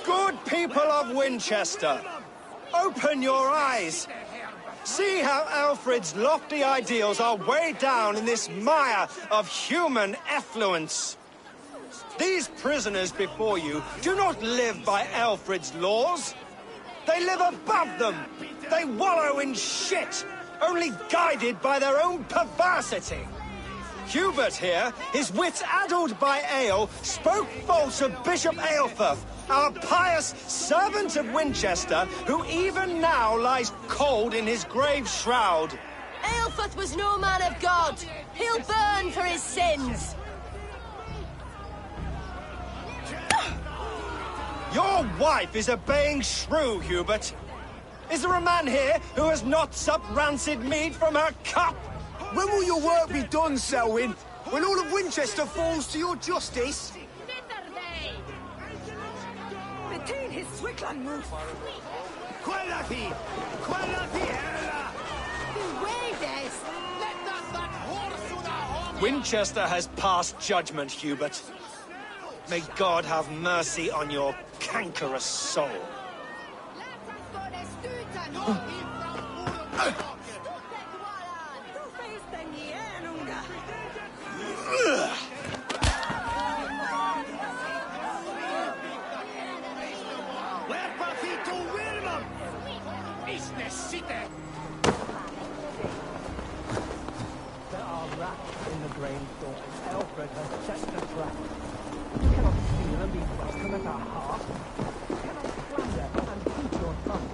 Good people of Winchester, open your eyes. See how Alfred's lofty ideals are weighed down in this mire of human effluence. These prisoners before you do not live by Alfred's laws. They live above them. They wallow in shit, only guided by their own perversity. Hubert here, his wits addled by ale, spoke false of Bishop Aelfirth, our pious servant of Winchester, who even now lies cold in his grave shroud. Aelfirth was no man of God. He'll burn for his sins. Your wife is obeying shrew, Hubert. Is there a man here who has not supped rancid mead from her cup? When will your work be done, Selwyn? When all of Winchester falls to your justice? Retain his Swickland move. Winchester has passed judgment, Hubert. May God have mercy on your cankerous soul. There are rats in the grain store, and Alfred has set the trap. You cannot steal and be welcome at our heart. You cannot slander and keep your trust.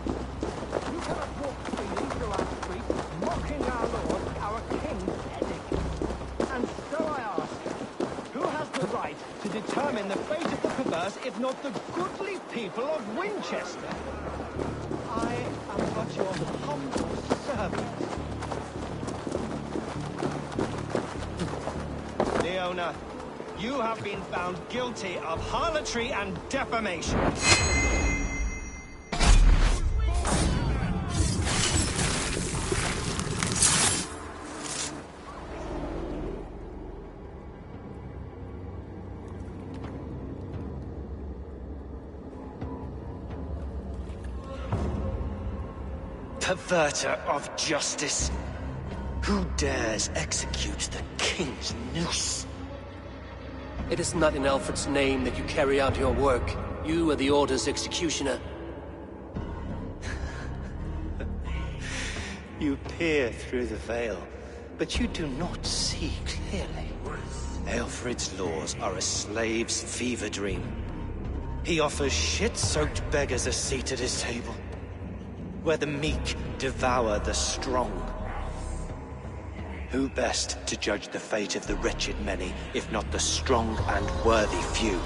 You cannot walk freely through our streets, mocking our lord, our king's edict. And so I ask, who has the right to determine the fate of the perverse, if not the goodly people of Winchester? I am but your humble servant. Leona, you have been found guilty of harlotry and defamation. Perverter of justice. Who dares execute the king's noose? It is not in Alfred's name that you carry out your work. You are the Order's executioner. You peer through the veil, but you do not see clearly. Alfred's laws are a slave's fever dream. He offers shit-soaked beggars a seat at his table, where the meek devour the strong. Who best to judge the fate of the wretched many, if not the strong and worthy few?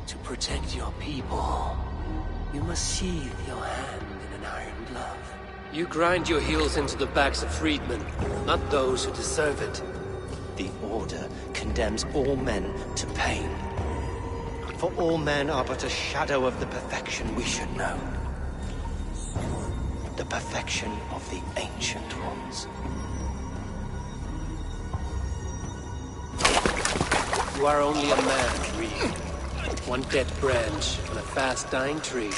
To protect your people, you must sheathe your hand in an iron glove. You grind your heels into the backs of freedmen, not those who deserve it. The Order condemns all men to pain. For all men are but a shadow of the perfection we should know. The perfection of the Ancient Ones. You are only a man, Reed. One dead branch on a fast-dying tree.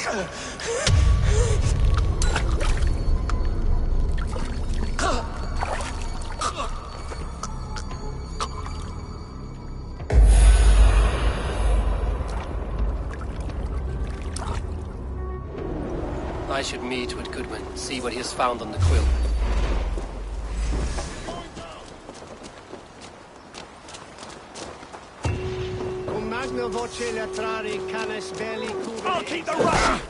I should meet with Goodwin, see what he has found on the quill. I'll keep the rush!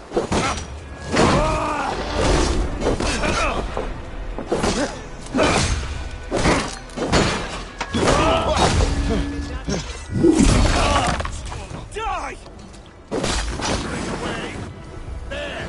Die! Bring away! There!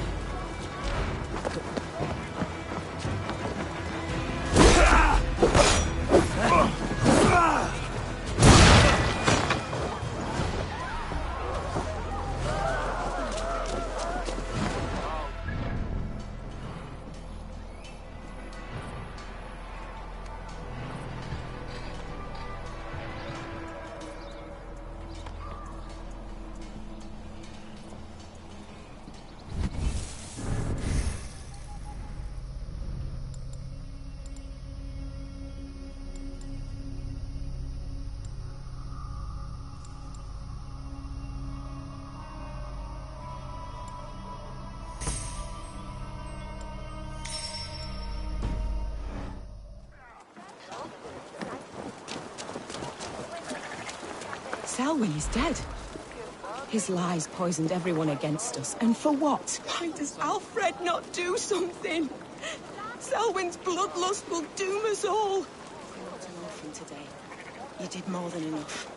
Selwyn is dead. His lies poisoned everyone against us, and for what? Why does Alfred not do something? Selwyn's bloodlust will doom us all. You're not an orphan today. You did more than enough.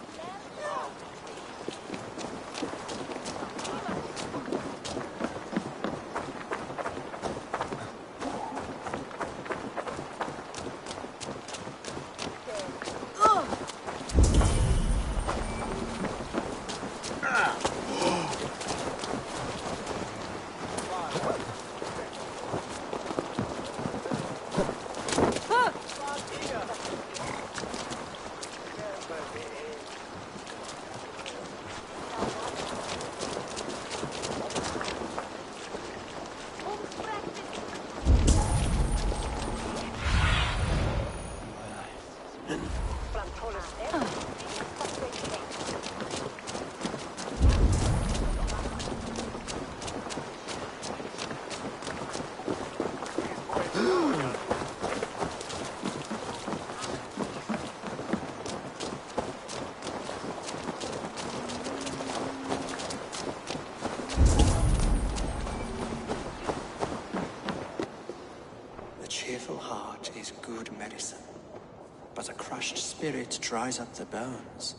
Spirit dries up the bones.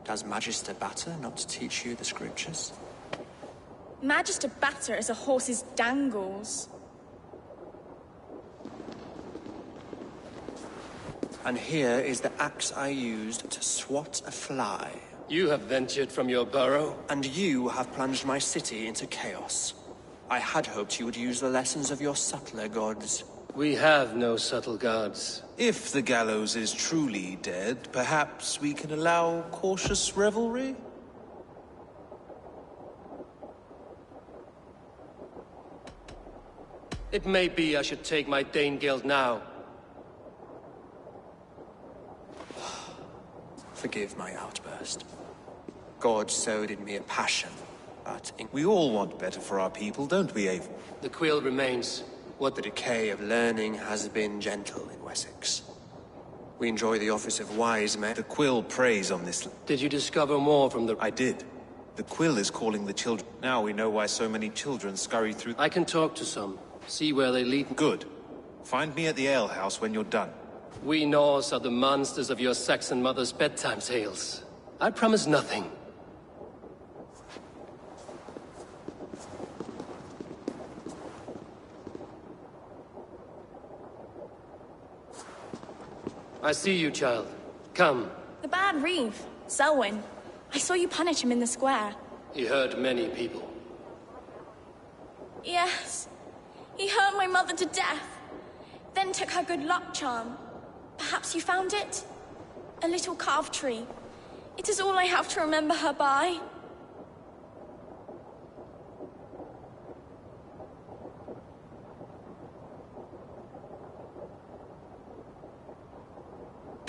Does Magister Batter not teach you the scriptures? Magister Batter is a horse's dangles. And here is the axe I used to swat a fly. You have ventured from your burrow. And you have plunged my city into chaos. I had hoped you would use the lessons of your subtler gods. We have no subtle gods. If the gallows is truly dead, perhaps we can allow cautious revelry? It may be I should take my Dane guild now. Forgive my outburst. God sowed in me a passion, but we all want better for our people, don't we, Avon? The quill remains. What the decay of learning has been gentle in Wessex. We enjoy the office of wise men. The quill preys on this. Did you discover more from the... I did. The quill is calling the children. Now we know why so many children scurry through... I can talk to some. See where they lead. Good. Find me at the alehouse when you're done. We Norse are the monsters of your Saxon mother's bedtime tales. I promise nothing. I see you, child. Come. The bad reeve, Selwyn. I saw you punish him in the square. He hurt many people. Yes. He hurt my mother to death. Then took her good luck charm. Perhaps you found it? A little carved tree. It is all I have to remember her by.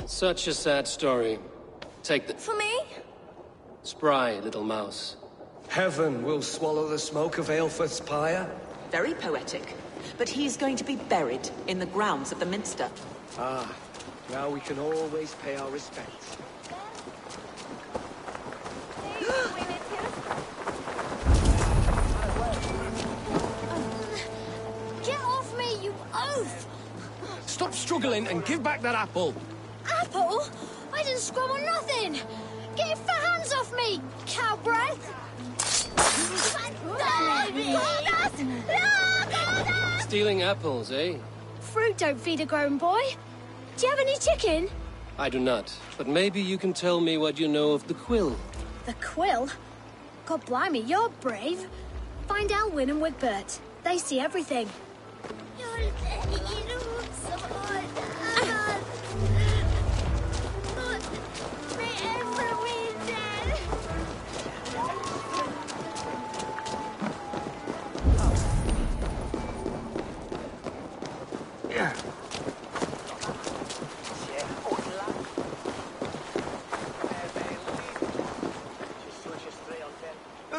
Such a sad story. Take the... For me? Spry, little mouse. Heaven will swallow the smoke of Aelfred's pyre. Very poetic. But he is going to be buried in the grounds of the Minster. Ah, now we can always pay our respects. Get off me, you oaf! Stop struggling and give back that apple! Apple? I didn't scrum on nothing! Get your fat hands off me, cow breath! Stealing apples, eh? Fruit don't feed a grown boy. Do you have any chicken? I do not, but maybe you can tell me what you know of the quill. The quill? God blimey, you're brave. Find Elwyn and Wigbert. They see everything.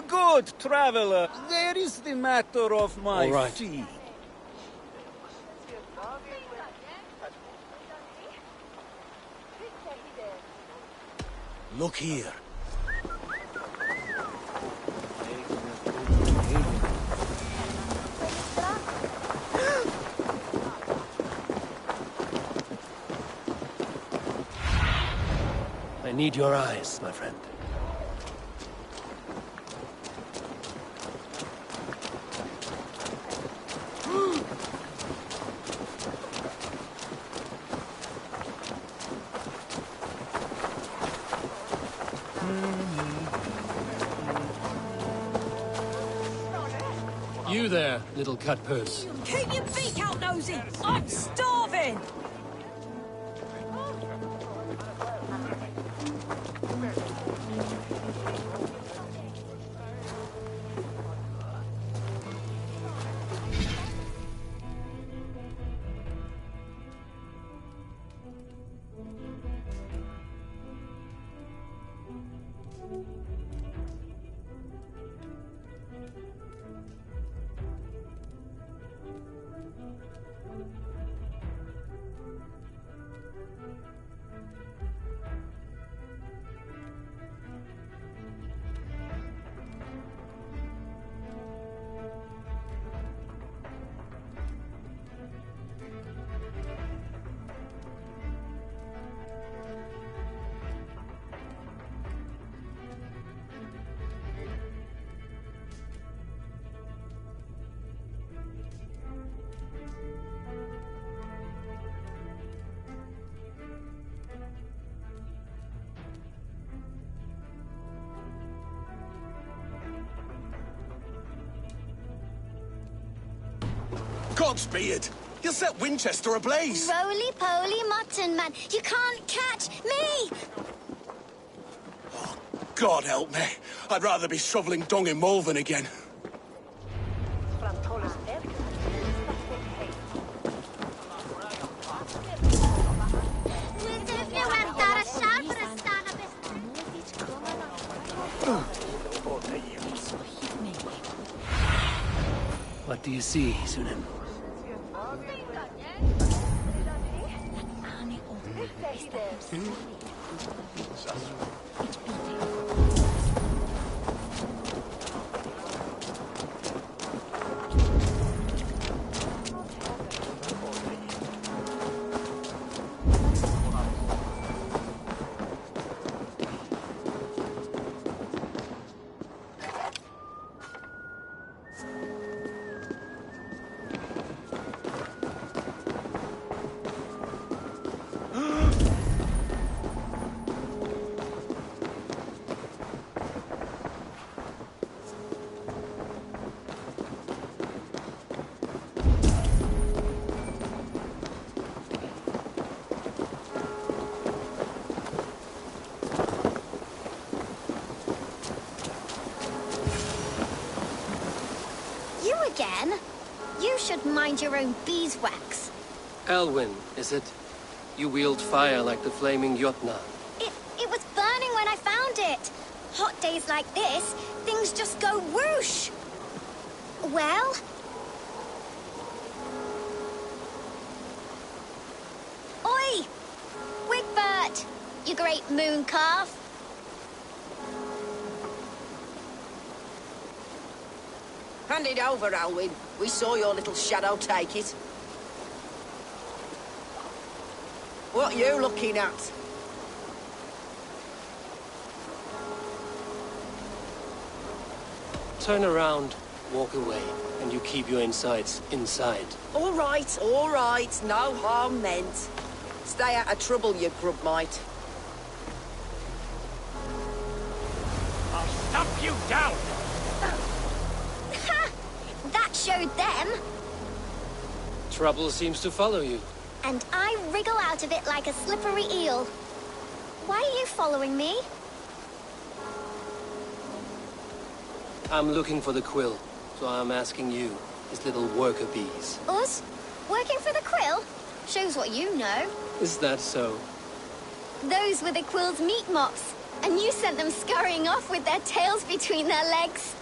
Good traveler, there is the matter of my fee. Look here. I need your eyes, my friend. You there, little cutpurse. Keep your beak out, Nosy! I'm starving! Godspeed! You'll set Winchester ablaze! Roly-poly mutton man, you can't catch me! Oh, God help me. I'd rather be shoveling dung in Malvern again. What do you see, Sunan? Again? You should mind your own beeswax. Elwyn, is it? You wield fire like the flaming Jotna. It was burning when I found it. Hot days like this, things just go whoosh. Well? Oi! Wigbert! You great moon calf. Hand it over, Alwyn. We saw your little shadow take it. What are you looking at? Turn around, walk away, and you keep your insides inside. All right, no harm meant. Stay out of trouble, you grub mite. I'll stomp you down! Ha! That showed them. Trouble seems to follow you. And I wriggle out of it like a slippery eel. Why are you following me? I'm looking for the quill, so I'm asking you, his little worker bees. Us? Working for the quill? Shows what you know. Is that so? Those were the quill's meat mops, and you sent them scurrying off with their tails between their legs.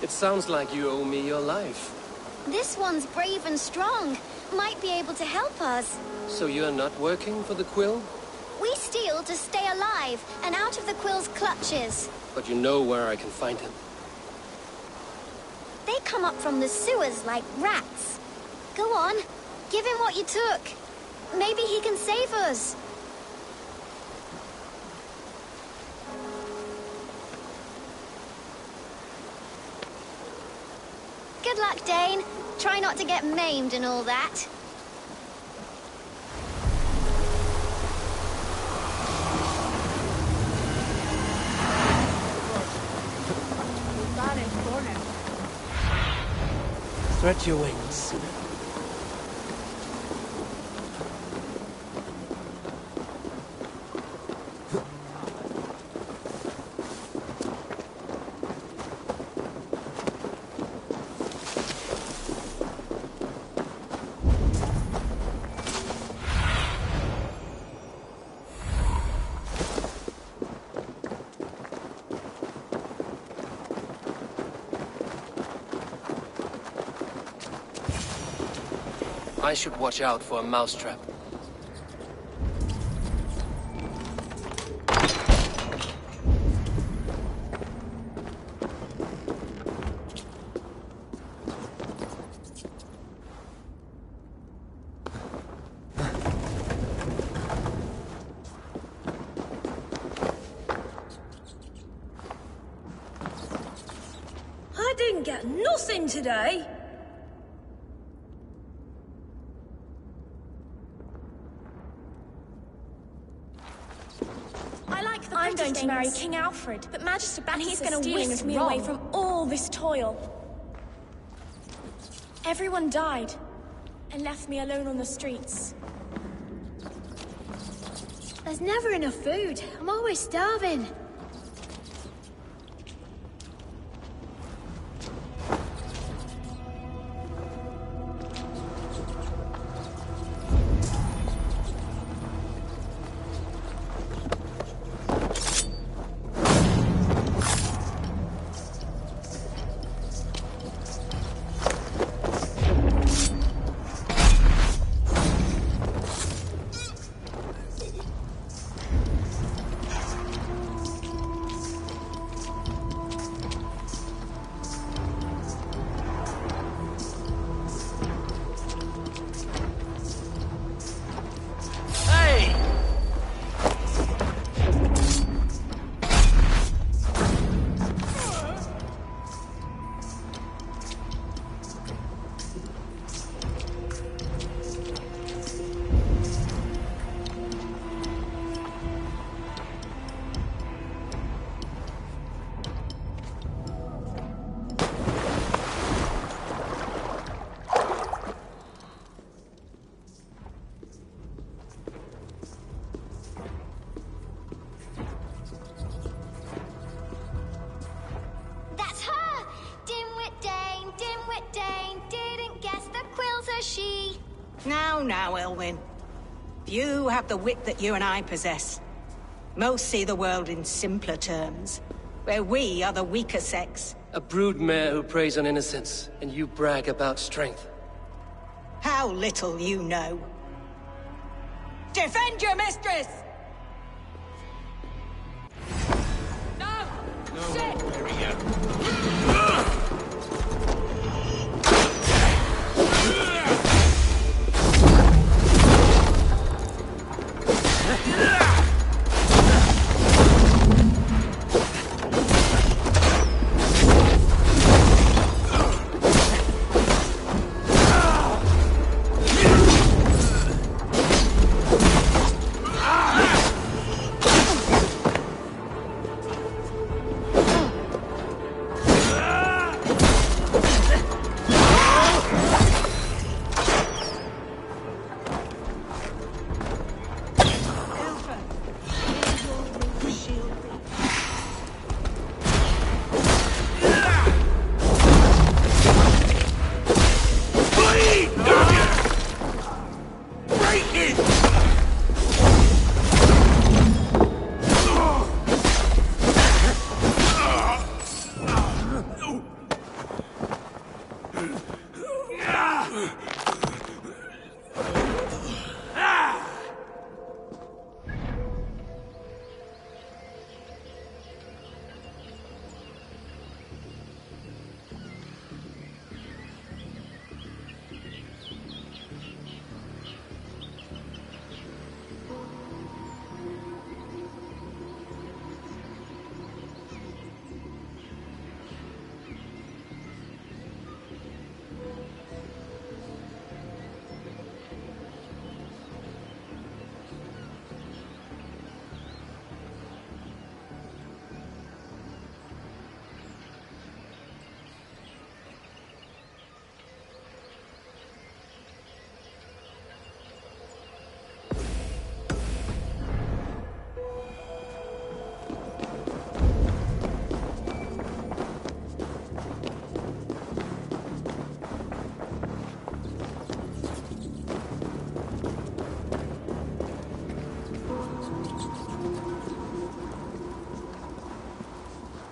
It sounds like you owe me your life. This one's brave and strong. Might be able to help us. So you're not working for the quill? We steal to stay alive and out of the Quill's clutches. But you know where I can find him. They come up from the sewers like rats. Go on, give him what you took. Maybe he can save us. Good luck, Dane. Try not to get maimed and all that. Stretch your wings. I should watch out for a mousetrap. I didn't get nothing today. I'm going to marry King Alfred, but Magister Baptist and he's going to whisk me away from all this toil. Everyone died and left me alone on the streets. There's never enough food. I'm always starving. Now, Elwyn. You have the wit that you and I possess. Most see the world in simpler terms, where we are the weaker sex. A broodmare who preys on innocence, and you brag about strength. How little you know. Defend your mistress! No! Shit!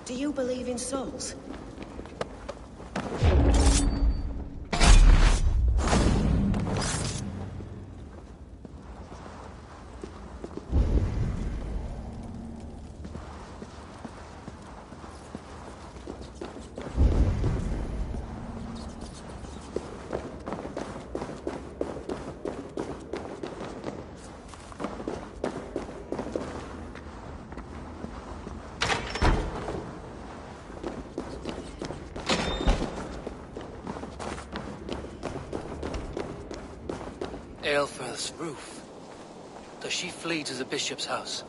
Do you believe in souls? Aelfreth's roof. Does she flee to the bishop's house?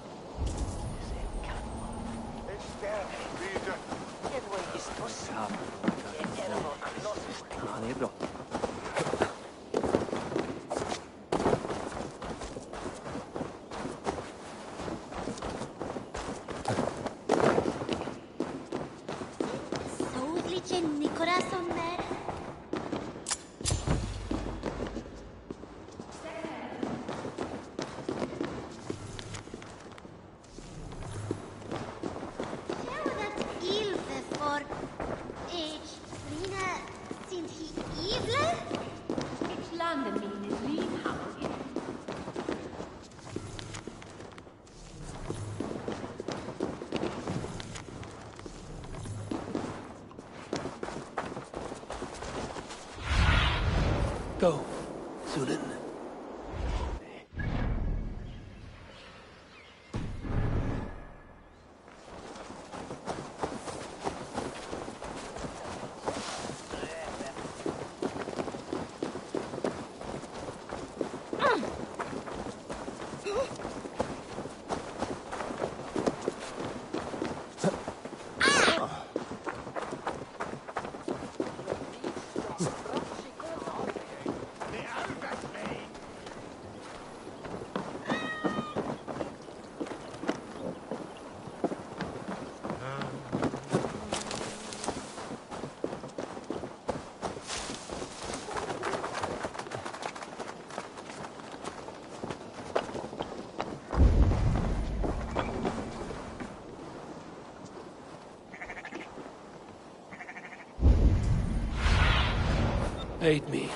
Go, Sunan. Aid me.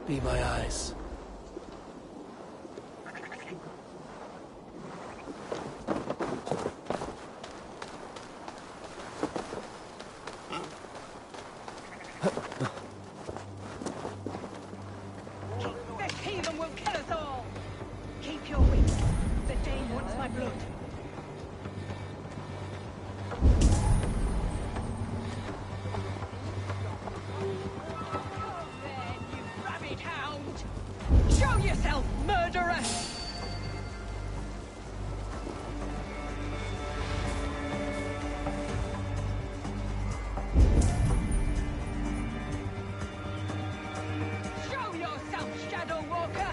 Be my eyes. This heathen will kill us all! Keep your wits. The Dane wants my blood. Show yourself, murderer! Show yourself, Shadow Walker!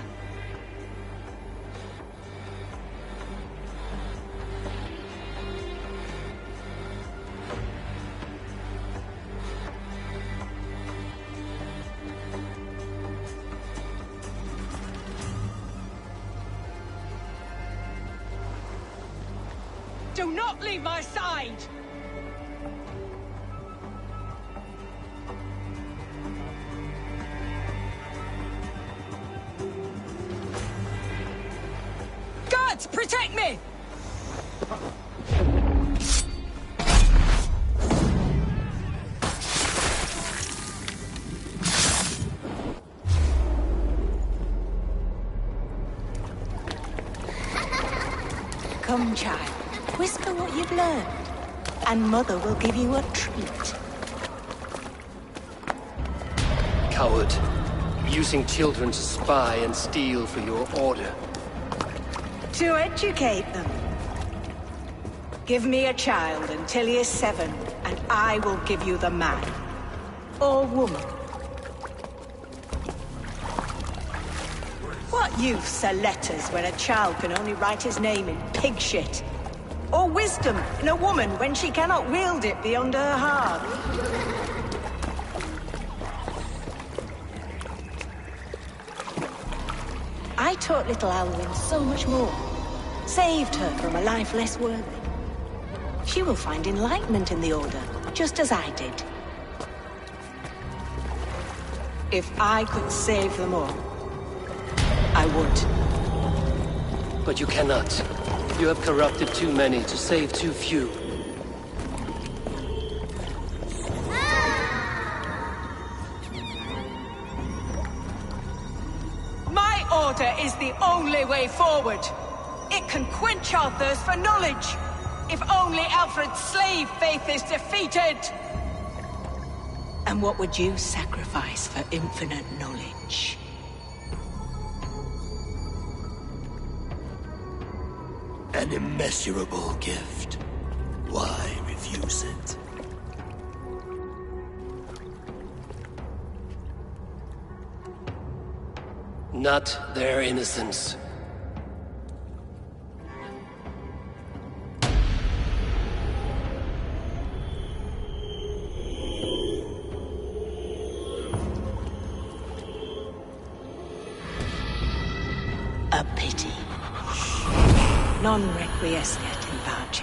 Do not leave my side! Guards, protect me! Come, child. Whisper what you've learned, and Mother will give you a treat. Coward. Using children to spy and steal for your order. To educate them. Give me a child until he is 7, and I will give you the man. Or woman. What use are letters when a child can only write his name in pig shit? Or wisdom in a woman when she cannot wield it beyond her heart? I taught little Alwyn so much more. Saved her from a life less worthy. She will find enlightenment in the Order, just as I did. If I could save them all, I would. But you cannot. You have corrupted too many to save too few. My Order is the only way forward. It can quench our thirst for knowledge. If only Alfred's slave faith is defeated! And what would you sacrifice for infinite knowledge? An immeasurable gift. Why refuse it? Not their innocence. A pity. Non requiescat in pace.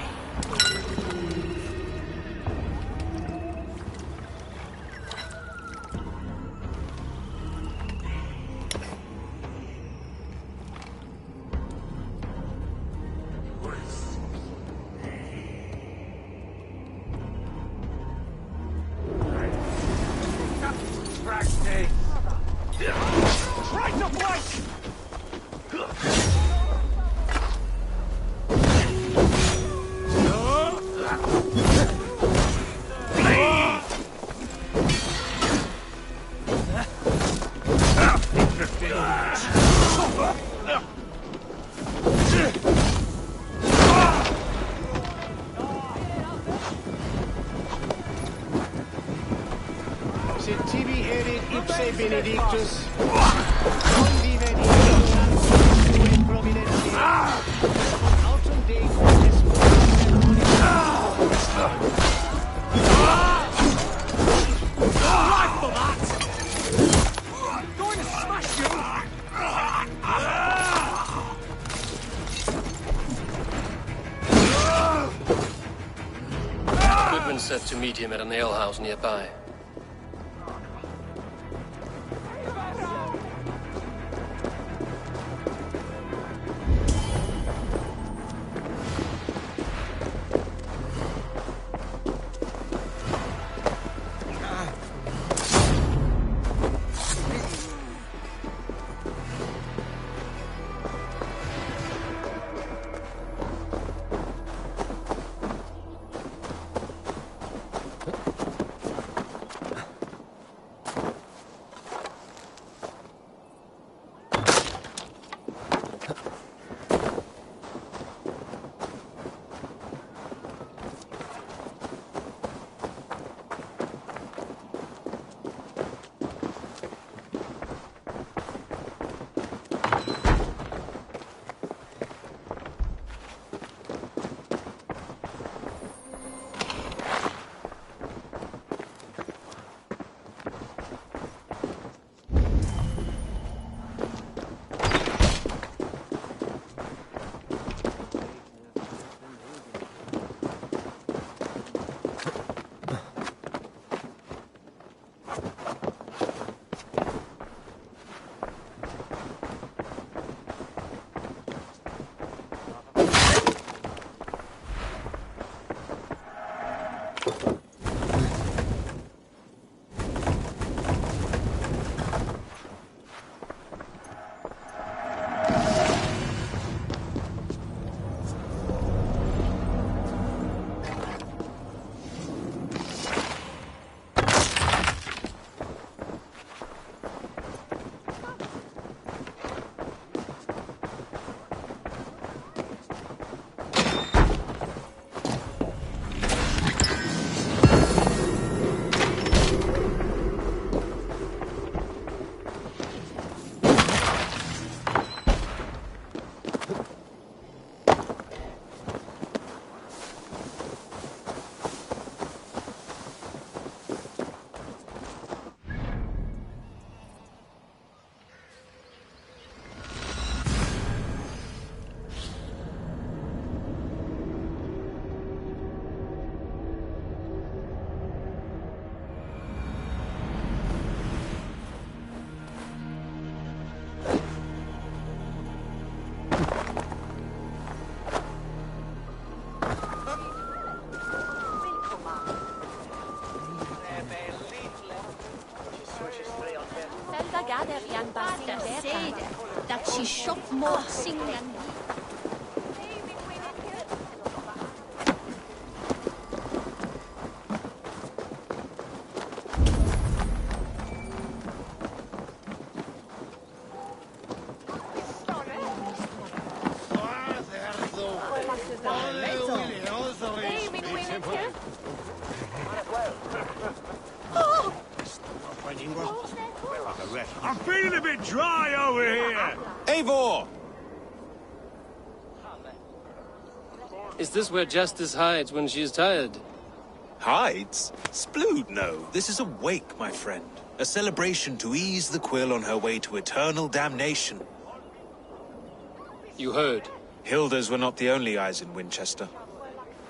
Tibi erit ipse benedictus. Autumn day life for that! Going to smash you! Goodman said to meet him at an alehouse nearby. that she shop more sing and I'm feeling a bit dry over here. Eivor! Is this where Justice hides when she's tired? Hides? Splood, no. This is a wake, my friend. A celebration to ease the quill on her way to eternal damnation. You heard. Hilda's were not the only eyes in Winchester.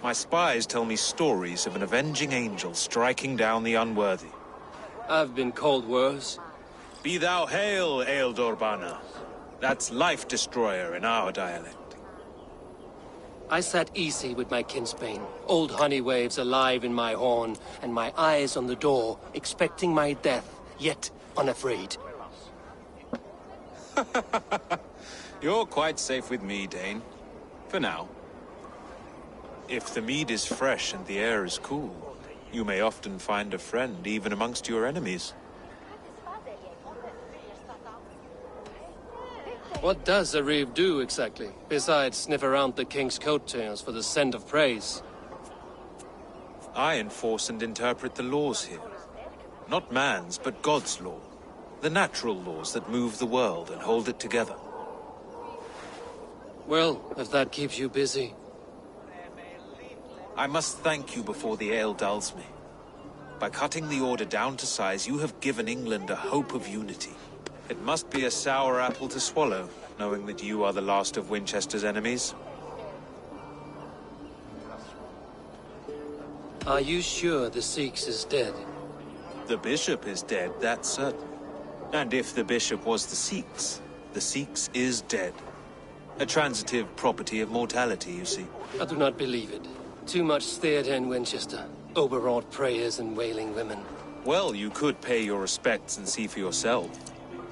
My spies tell me stories of an avenging angel striking down the unworthy. I've been called worse. Be thou hail, Ealdor. That's Life Destroyer in our dialect. I sat easy with my kinsbane, old honey waves alive in my horn, and my eyes on the door, expecting my death, yet unafraid. You're quite safe with me, Dane. For now. If the mead is fresh and the air is cool, you may often find a friend even amongst your enemies. What does a reeve do, exactly, besides sniff around the king's coattails for the scent of praise? I enforce and interpret the laws here. Not man's, but God's law. The natural laws that move the world and hold it together. Well, if that keeps you busy. I must thank you before the ale dulls me. By cutting the order down to size, you have given England a hope of unity. It must be a sour apple to swallow, knowing that you are the last of Winchester's enemies. Are you sure the Sikhs is dead? The bishop is dead, that's certain. And if the bishop was the Sikhs is dead. A transitive property of mortality, you see. I do not believe it. Too much theatre in Winchester. Overwrought prayers and wailing women. Well, you could pay your respects and see for yourself.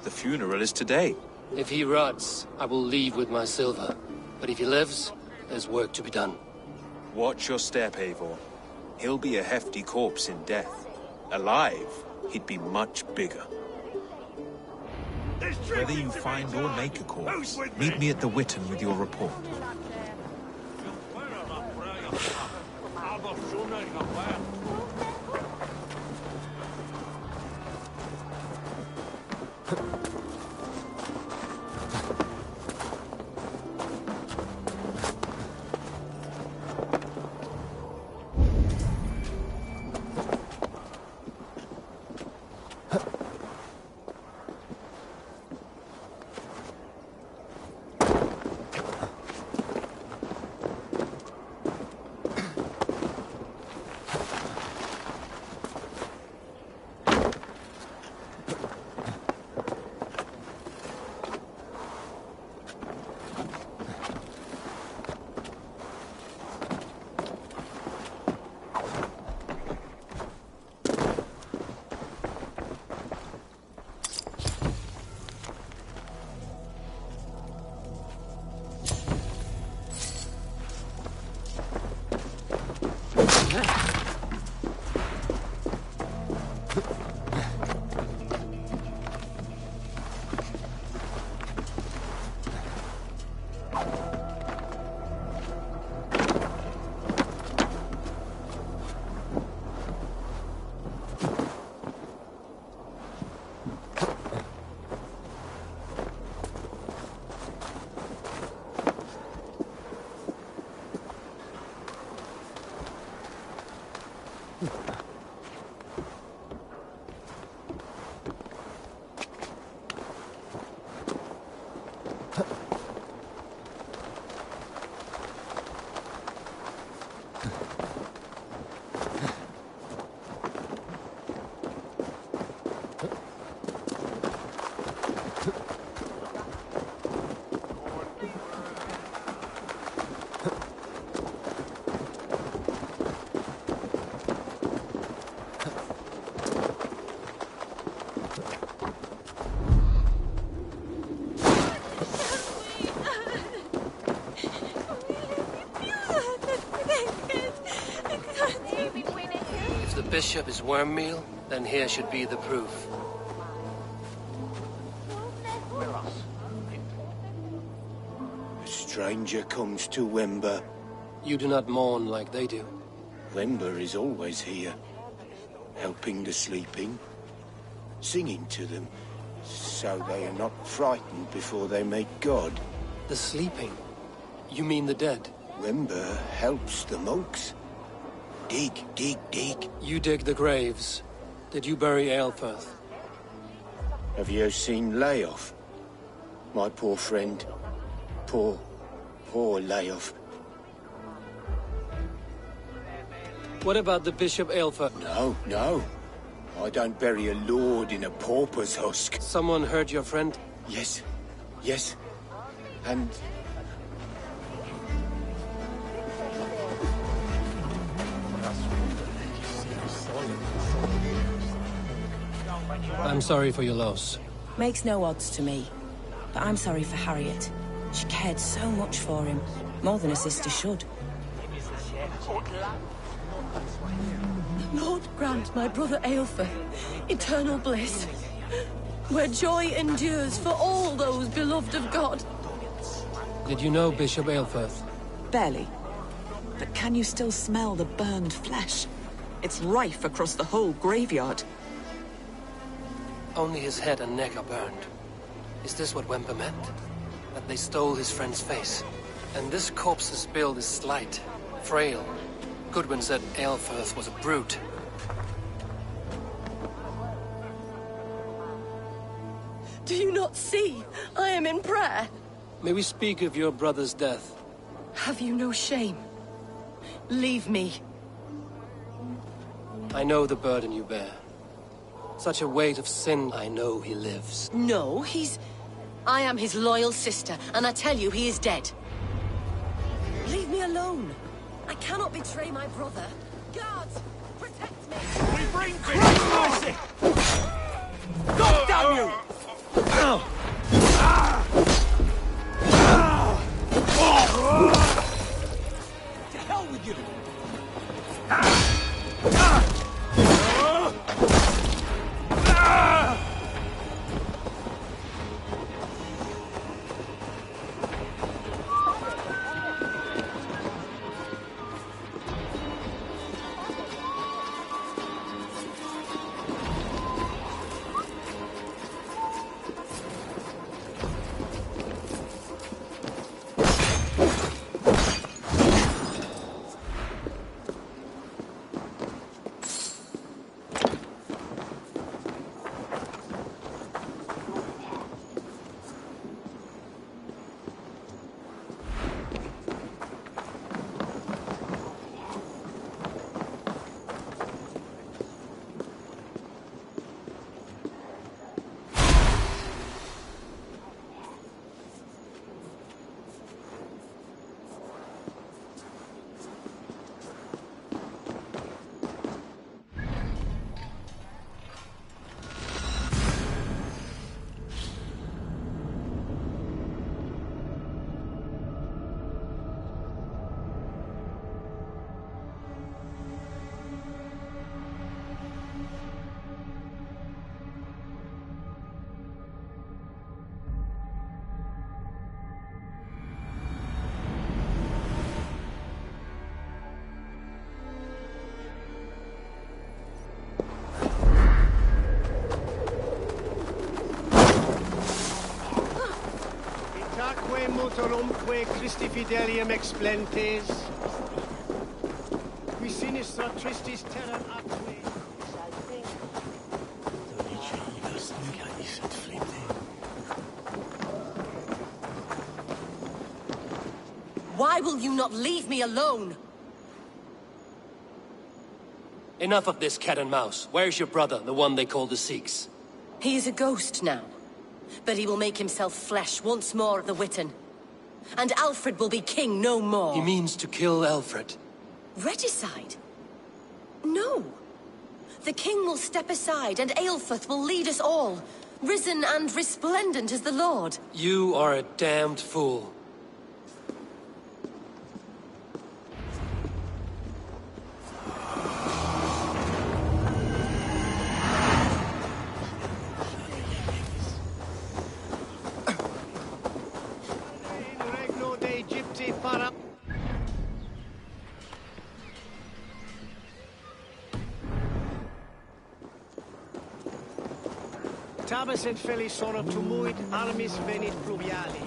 The funeral is today. If he rots, I will leave with my silver. But if he lives, there's work to be done. Watch your step, Eivor. He'll be a hefty corpse in death. Alive, he'd be much bigger. Whether you find or make a corpse, meet me at the Witten with your report. bishop is worm meal, then here should be the proof. A stranger comes to Wemba. You do not mourn like they do. Wemba is always here, helping the sleeping, singing to them, so they are not frightened before they meet God. The sleeping? You mean the dead? Wemba helps the monks. Dig, dig, dig. You dig the graves. Did you bury Aelfirth? Have you seen Layoff? My poor friend. Poor Layoff. What about the Bishop Aelfirth? No. I don't bury a lord in a pauper's husk. Someone hurt your friend? Yes. And... I'm sorry for your loss. Makes no odds to me. But I'm sorry for Harriet. She cared so much for him. More than a sister should. Lord grant my brother Aelfir eternal bliss, where joy endures for all those beloved of God. Did you know Bishop Aelfirth? Barely. But can you still smell the burned flesh? It's rife across the whole graveyard. Only his head and neck are burned. Is this what Wemba meant? That they stole his friend's face? And this corpse's build is slight, frail. Goodwin said Aelfirth was a brute. Do you not see? I am in prayer. May we speak of your brother's death? Have you no shame? Leave me. I know the burden you bear. Such a weight of sin, I know he lives. No, I am his loyal sister, and I tell you he is dead. Leave me alone. I cannot betray my brother. Guards, protect me! We bring mercy! God damn you! To hell with you! Mutorumque Christi fidelium explentes, qui sinistra tristis terram atque. Why will you not leave me alone? Enough of this cat and mouse. Where's your brother, the one they call the Sikhs? He is a ghost now. But he will make himself flesh once more at the Witten. And Alfred will be king no more. He means to kill Alfred. Regicide? No. The king will step aside and Aelfirth will lead us all, risen and resplendent as the Lord. You are a damned fool. Tabas et felisoro tumuit armis venit pluviali.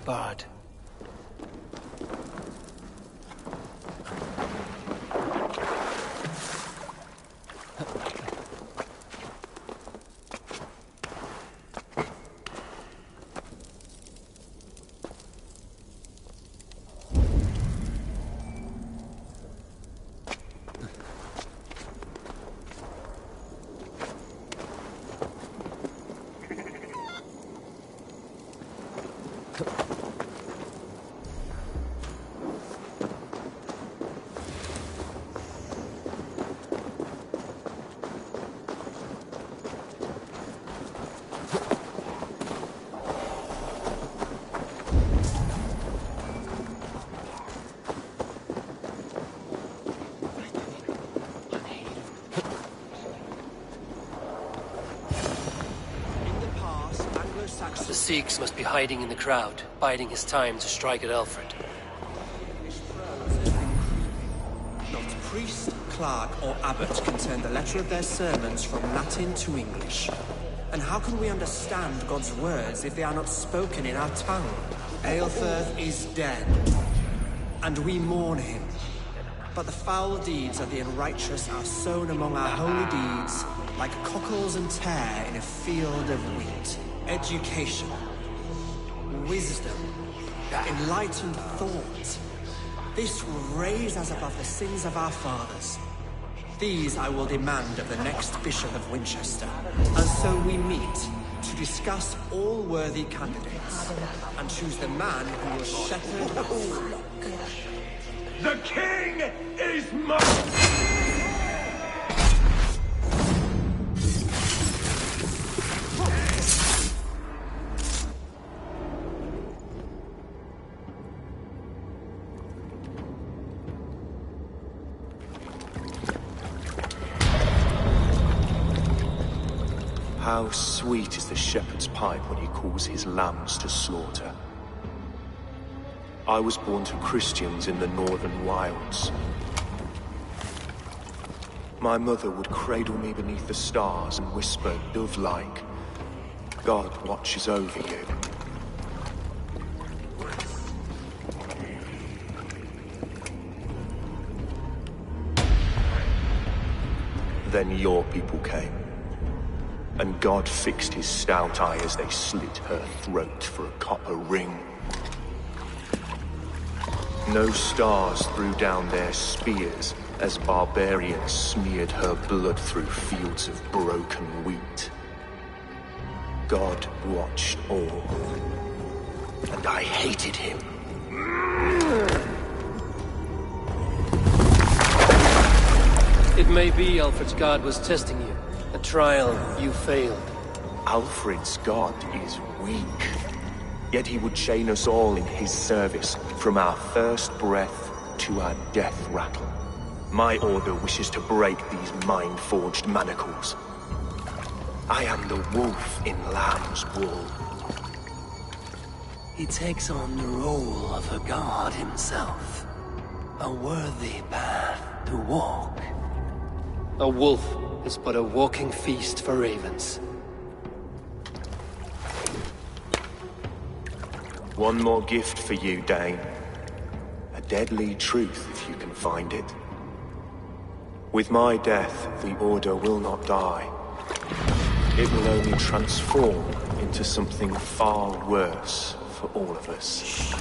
Barred. The Sikhs must be hiding in the crowd, biding his time to strike at Alfred. Not priest, clerk, or abbot can turn the letter of their sermons from Latin to English. And how can we understand God's words if they are not spoken in our tongue? Aelfirth is dead, and we mourn him. But the foul deeds of the unrighteous are sown among our holy deeds, like cockles and tare in a field of wheat. Education, wisdom, enlightened thought. This will raise us above the sins of our fathers. These I will demand of the next Bishop of Winchester. And so we meet to discuss all worthy candidates and choose the man who will shepherd our flock. The king is mine! How sweet is the shepherd's pipe when he calls his lambs to slaughter. I was born to Christians in the northern wilds. My mother would cradle me beneath the stars and whisper, dove-like, God watches over you. Then your people came, and God fixed his stout eye as they slit her throat for a copper ring. No stars threw down their spears as barbarians smeared her blood through fields of broken wheat. God watched all, and I hated him. It may be Alfred's god was testing you. A trial you failed. Alfred's god is weak. Yet he would chain us all in his service, from our first breath to our death rattle. My order wishes to break these mind-forged manacles. I am the wolf in lamb's wool. He takes on the role of a god himself. A worthy path to walk. A wolf is but a walking feast for ravens. One more gift for you, Dane. A deadly truth, if you can find it. With my death, the Order will not die. It will only transform into something far worse for all of us.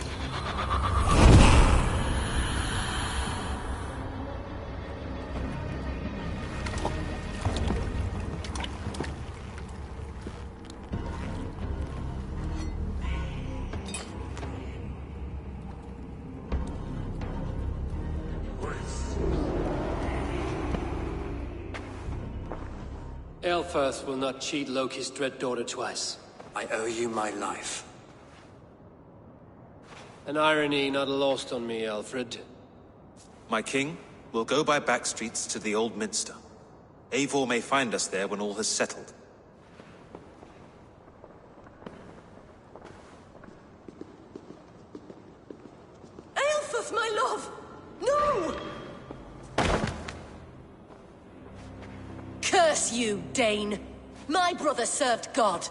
Elfirth will not cheat Loki's dread daughter twice. I owe you my life. An irony not lost on me, Alfred. My king, we'll go by back streets to the Old Minster. Eivor may find us there when all has settled. Aelfus, my love! No! Curse you, Dane! My brother served God.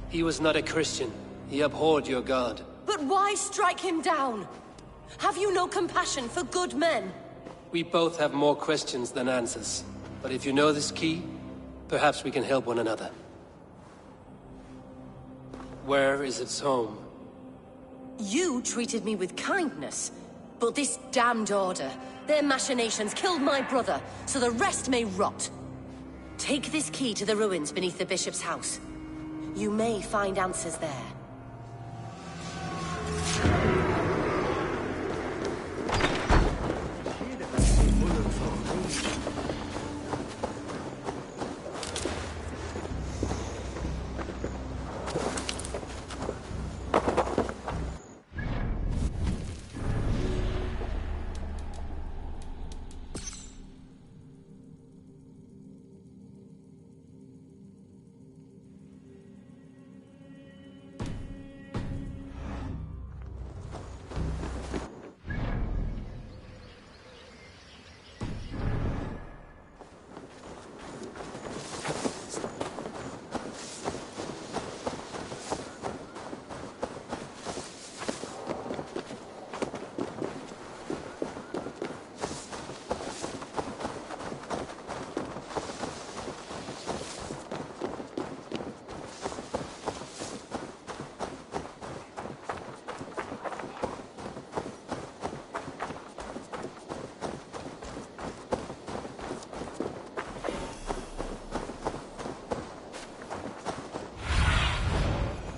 He was not a Christian. He abhorred your god. But why strike him down? Have you no compassion for good men? We both have more questions than answers. But if you know this key, perhaps we can help one another. Where is its home? You treated me with kindness. But this damned Order, their machinations killed my brother, so the rest may rot. Take this key to the ruins beneath the Bishop's house. You may find answers there.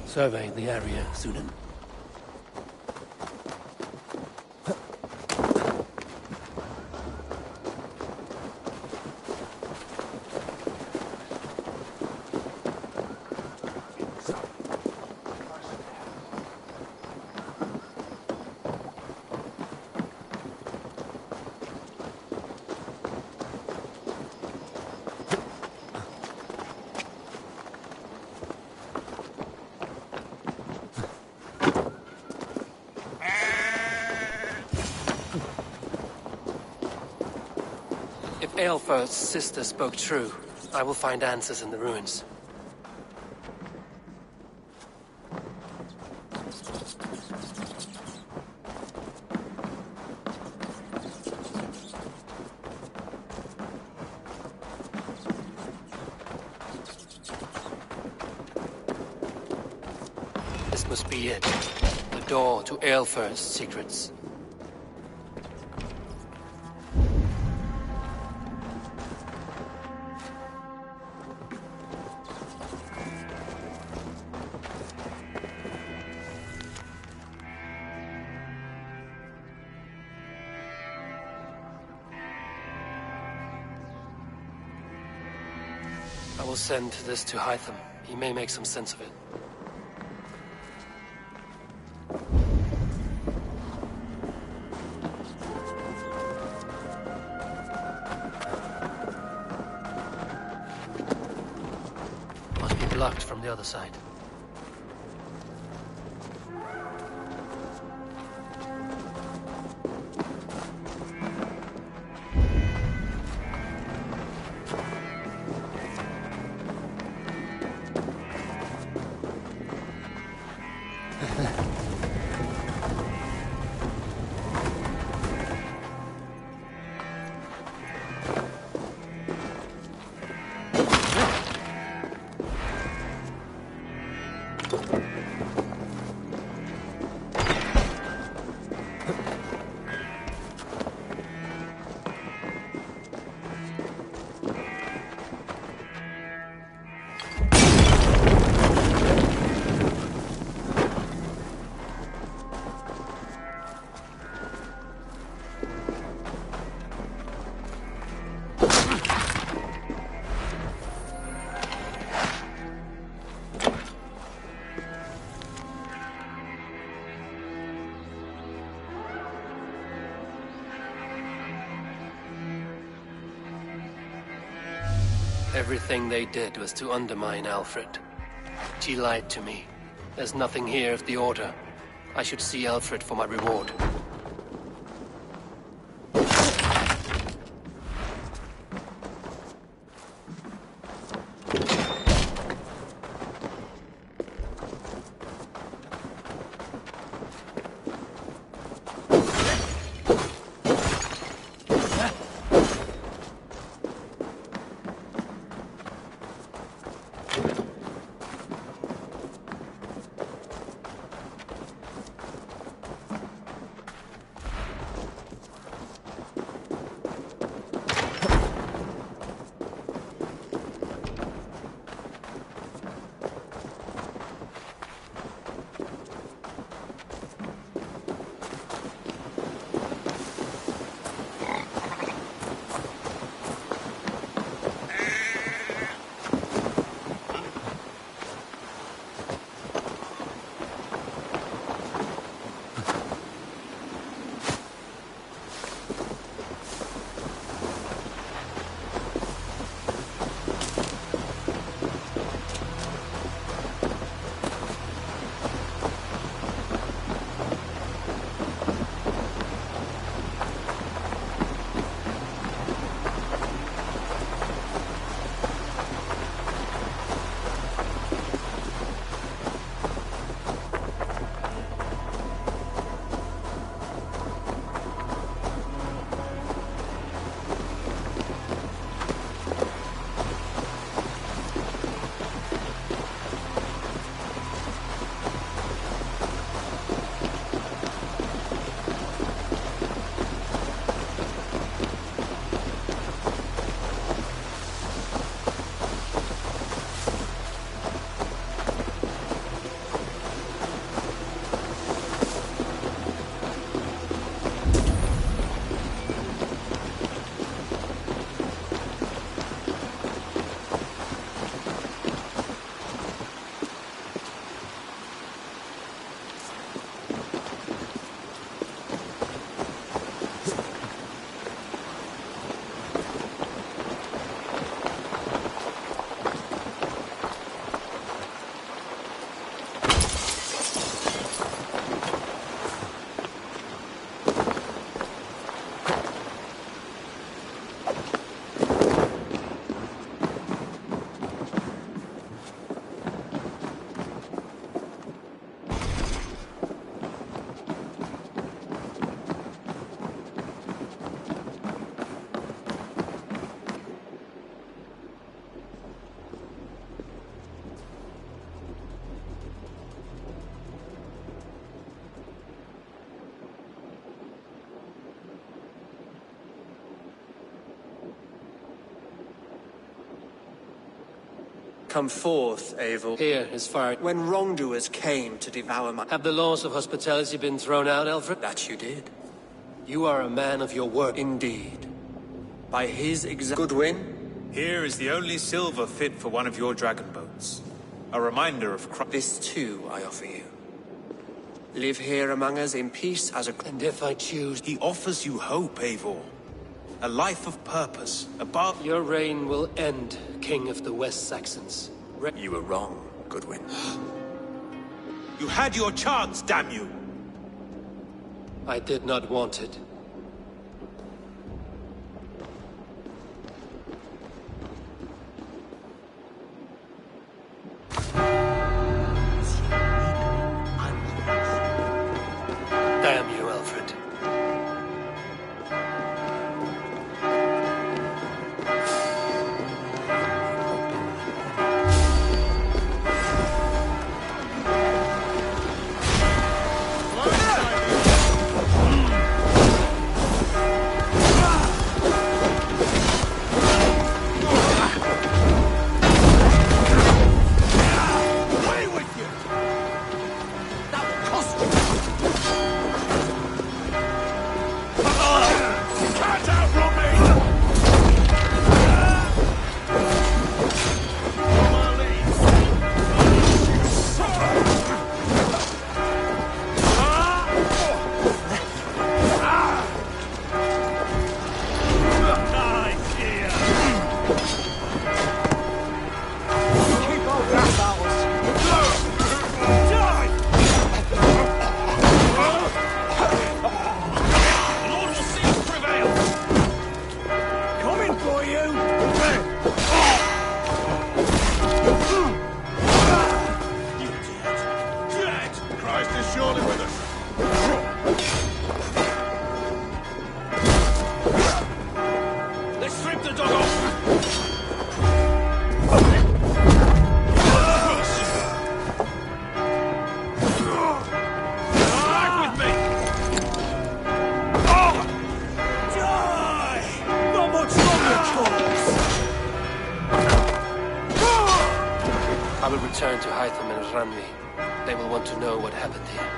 Survey the area, Sunan. Aelfir's sister spoke true. I will find answers in the ruins. This must be it. The door to Aelfir's secrets. I will send this to Hytham. He may make some sense of it. Must be blocked from the other side. Everything they did was to undermine Alfred. She lied to me. There's nothing here of the Order. I should see Alfred for my reward. Come forth, Eivor. Here is fire. When wrongdoers came to devour my... Have the laws of hospitality been thrown out, Alfred? That you did. You are a man of your word. Indeed. By his Goodwin? Here is the only silver fit for one of your dragon boats. A reminder of Christ. This too I offer you. Live here among us in peace as a... And if I choose... He offers you hope, Eivor. A life of purpose, above... Your reign will end, King of the West Saxons. You were wrong, Goodwin. You had your chance, damn you! I did not want it. Damn you, Alfred. I will return to Hytham and Ranvi. They will want to know what happened here.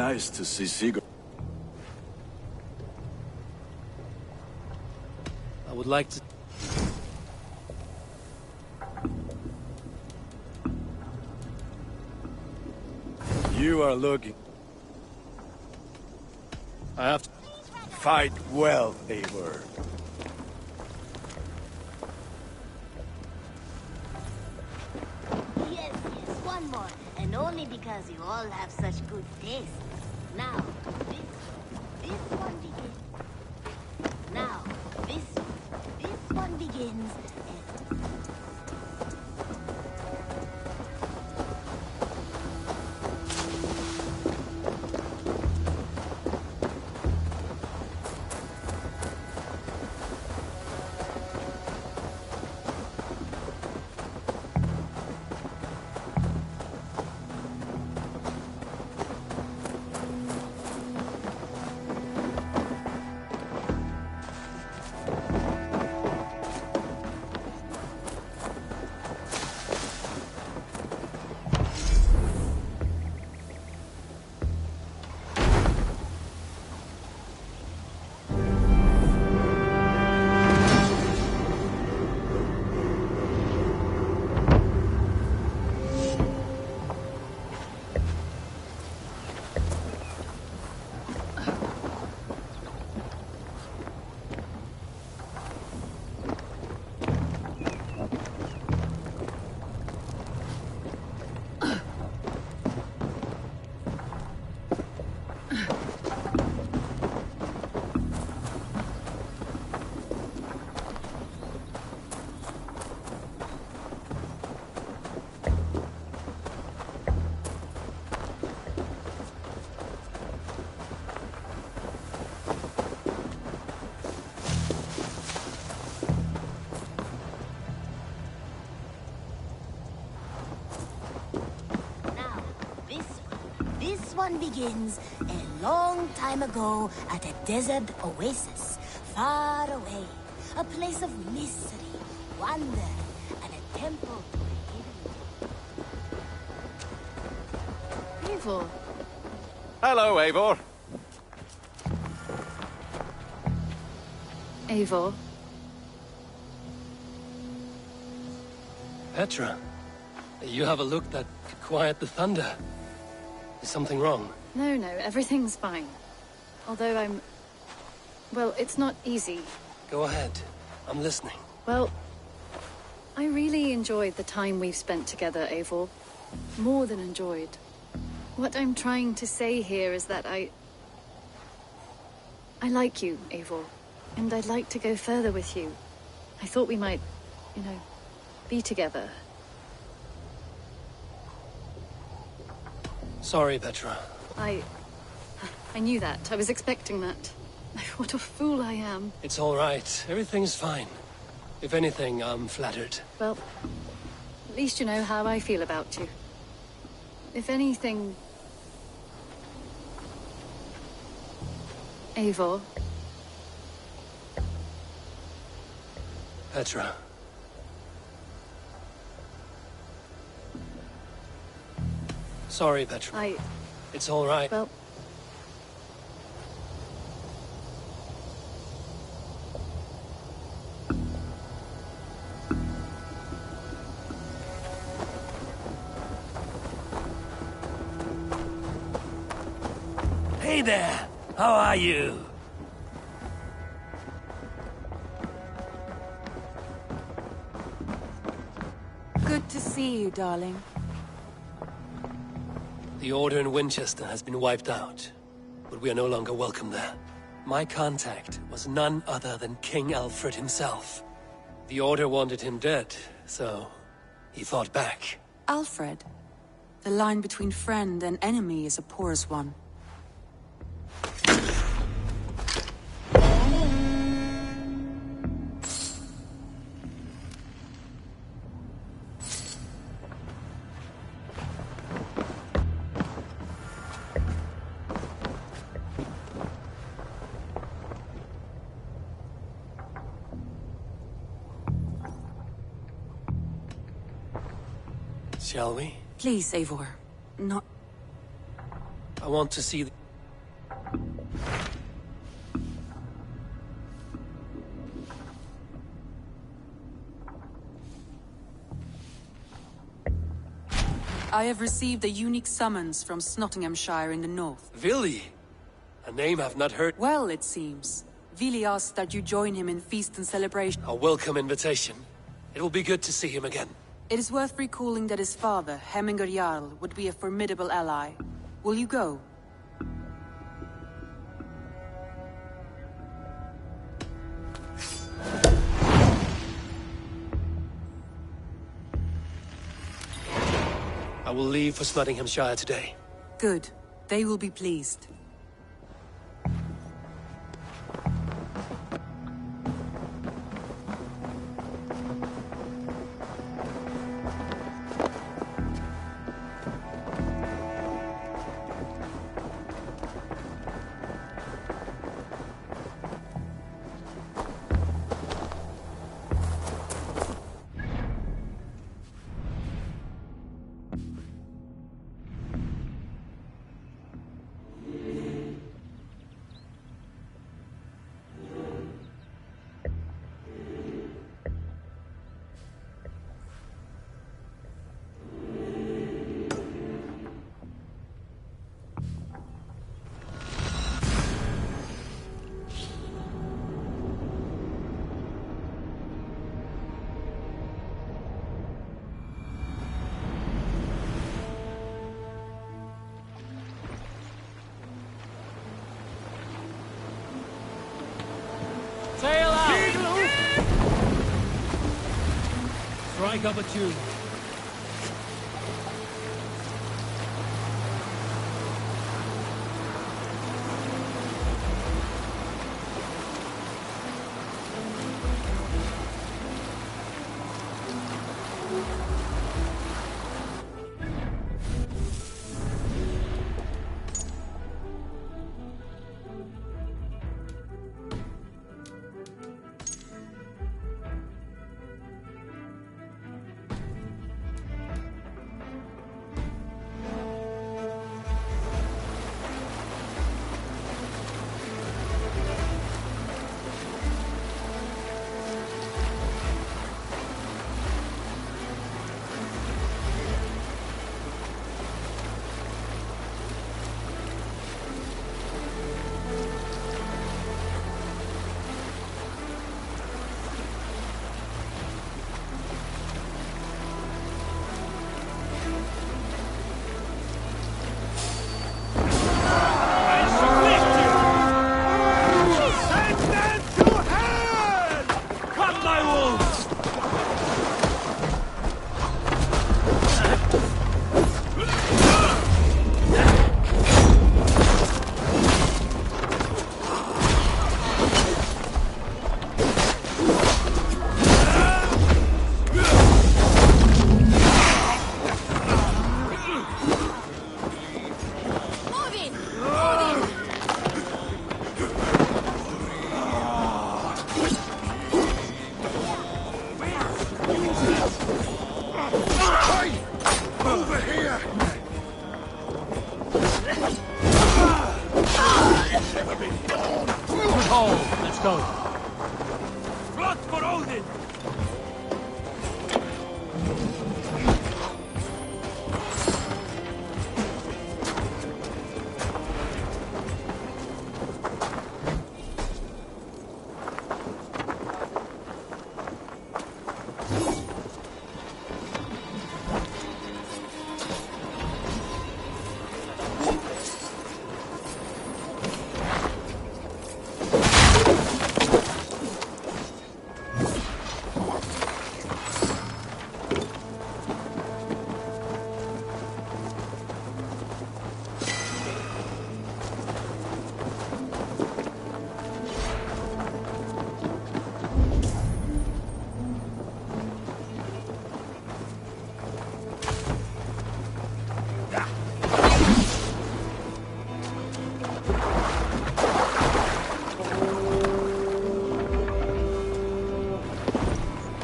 nice to see Sigurd. I would like to... You are looking... I have to... Fight well, Eivor. Yes, one more. And only because you all have such good taste. Now, this one begins. Now, this one begins. This one begins a long time ago at a desert oasis, far away. A place of mystery, wonder, and a temple to the hidden. Eivor. Hello, Eivor. Eivor. Petra, you have a look that could quiet the thunder. Is something wrong? No, everything's fine. Although I'm... Well, it's not easy. Go ahead. I'm listening. Well, I really enjoyed the time we've spent together, Eivor. More than enjoyed. What I'm trying to say here is that I like you, Eivor. And I'd like to go further with you. I thought we might, be together. Sorry, Petra. I knew that. I was expecting that. What a fool I am. It's all right. Everything's fine. If anything, I'm flattered. Well, at least you know how I feel about you. If anything... Eivor. Petra. Sorry, Petra. It's all right. Well... Hey there! How are you? Good to see you, darling. The Order in Winchester has been wiped out, but we are no longer welcome there. My contact was none other than King Alfred himself. The Order wanted him dead, so he fought back. Alfred? The line between friend and enemy is a porous one. Shall we? Please, Eivor. Not... I want to see... I have received a unique summons from Nottinghamshire in the north. Vili? A name I've not heard. Well, it seems. Vili asked that you join him in feast and celebration. A welcome invitation. It will be good to see him again. It is worth recalling that his father, Hemminger Jarl, would be a formidable ally. Will you go? I will leave for Nottinghamshire today. Good. They will be pleased. Sail out! Strike up a tune.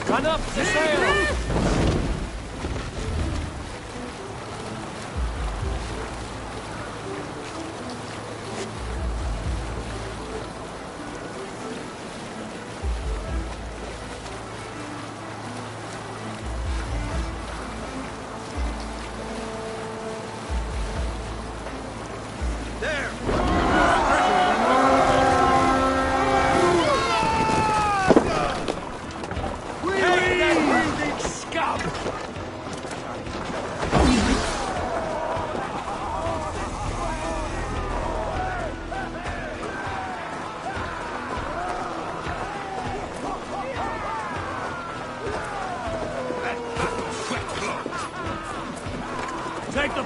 Run up the sail!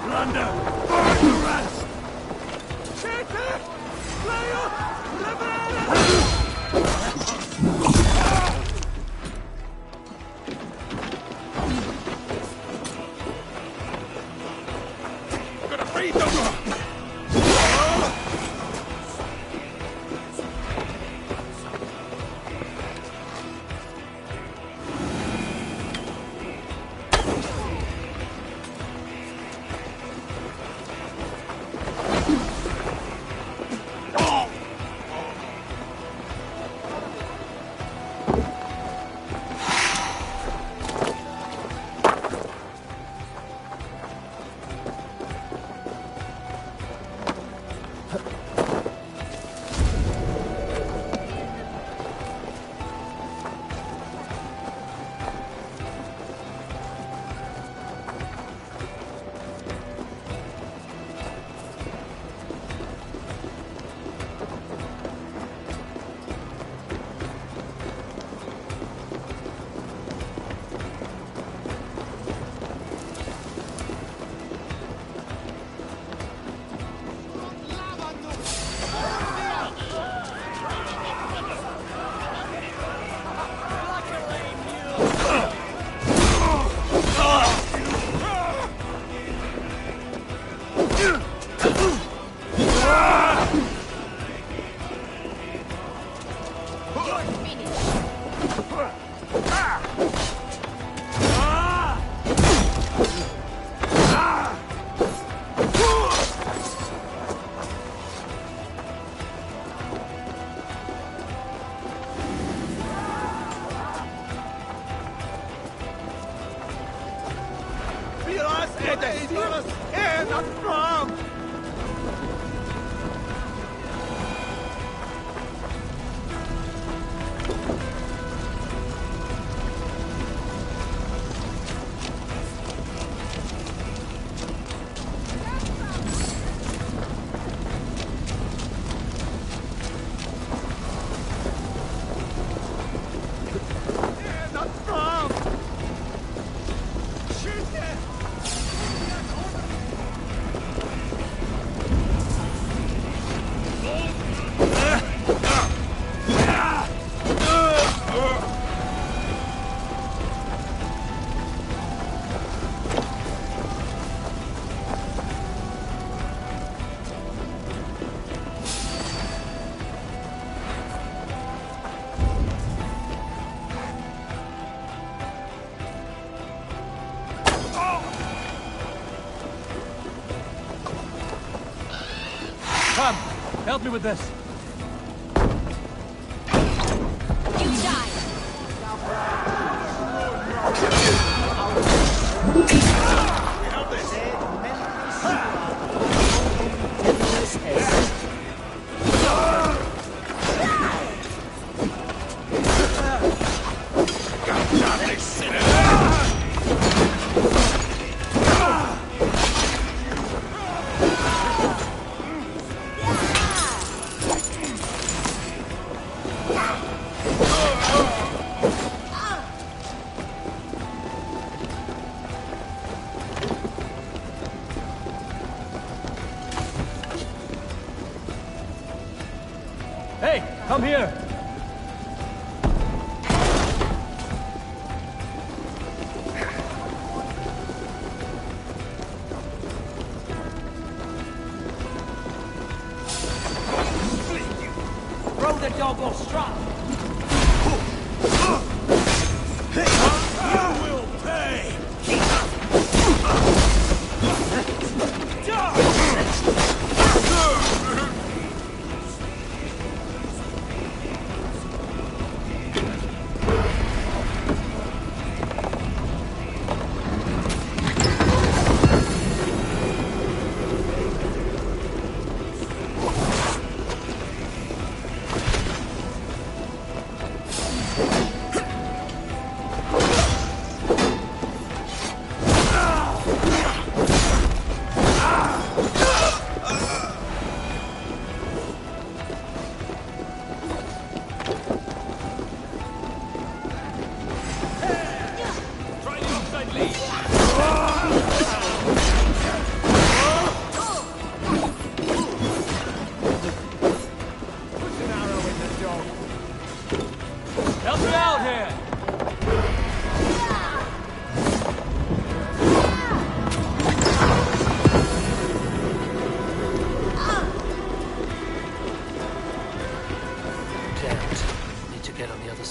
plunder! Burn the rest! Gonna feed them! Come, help me with this. You die! Hey, come here! Throw the dog or strike! You will pay!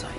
side.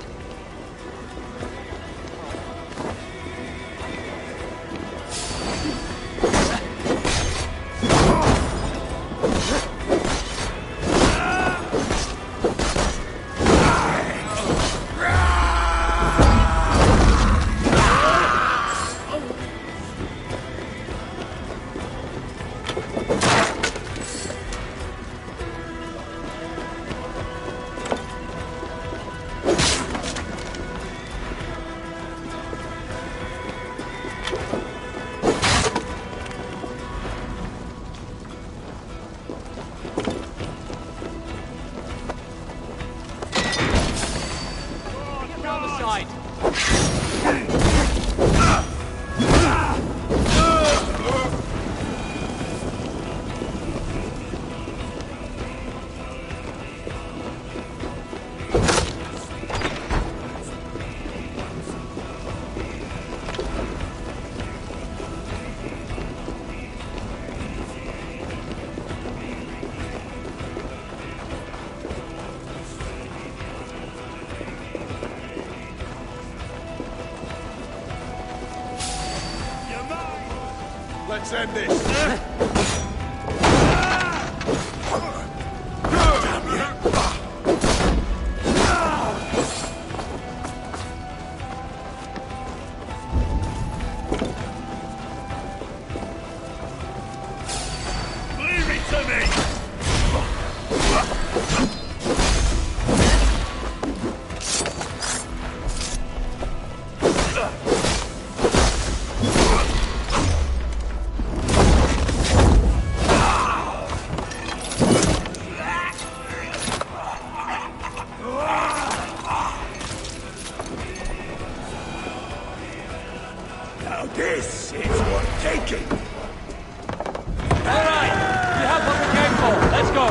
Let's end this. Leave it to me! Now this is worth taking. All right, we have what we came for. Let's go.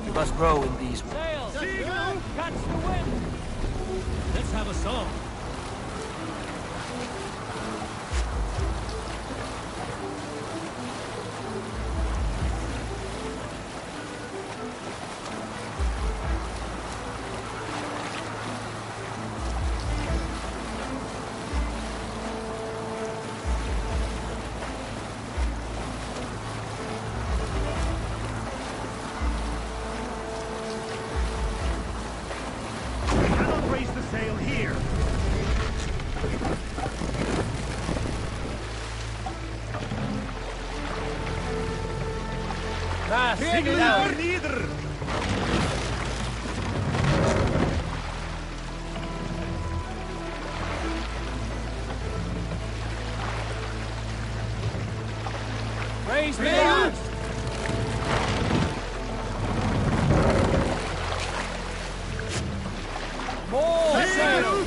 We must row in these. Sail! Seagull! Catch the wind! Let's have a song. Cannot raise the sail here. Ah, sing it out. Neither. Raise the mast. More sail.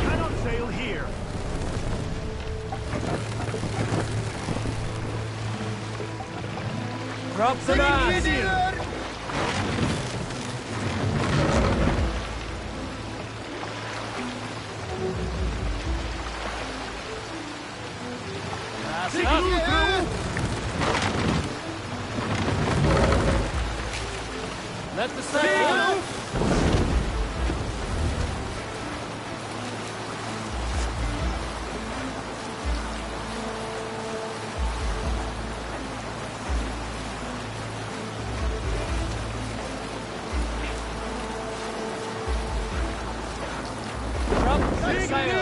Cannot sail here. Drop the mast. Mast up. Let the sail. Set sail!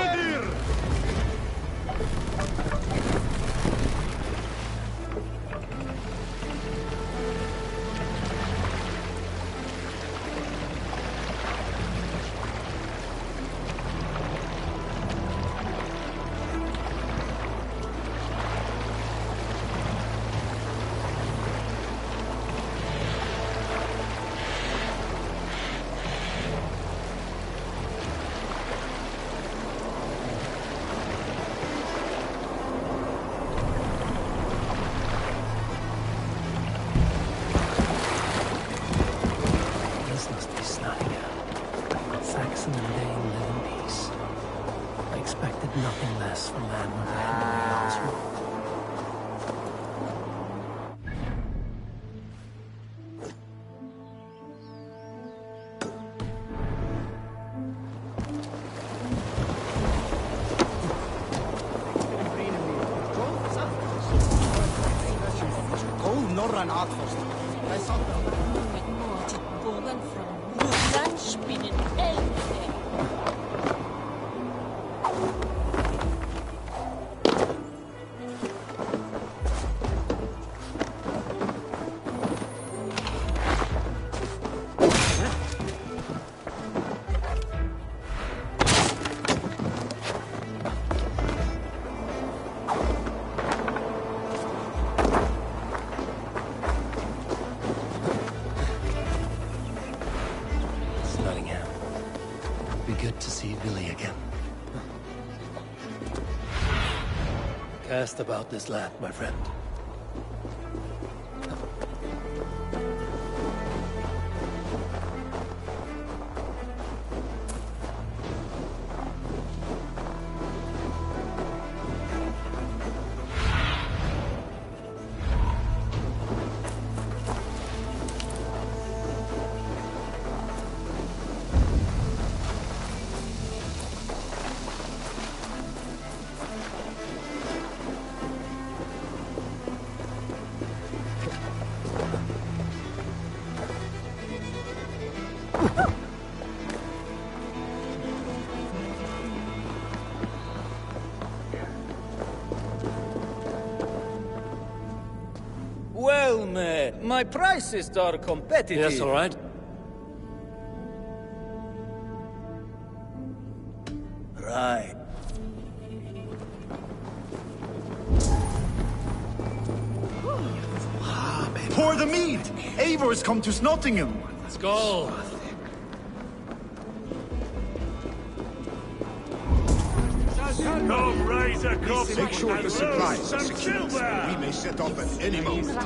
Nothing less from man when Hemingway rule. Gold Norran Artfrost. Met Morty Bogan from Landspinnen Elfde. Good to see Billy again. Cast about this land, my friend. Well, my prices are competitive. Yes, all right. Right. Pour the mead! Eivor's come to Snottingham. Let's go. Come, raise a cup. Make sure the supplies some are secure. silver. We may set off at any moment.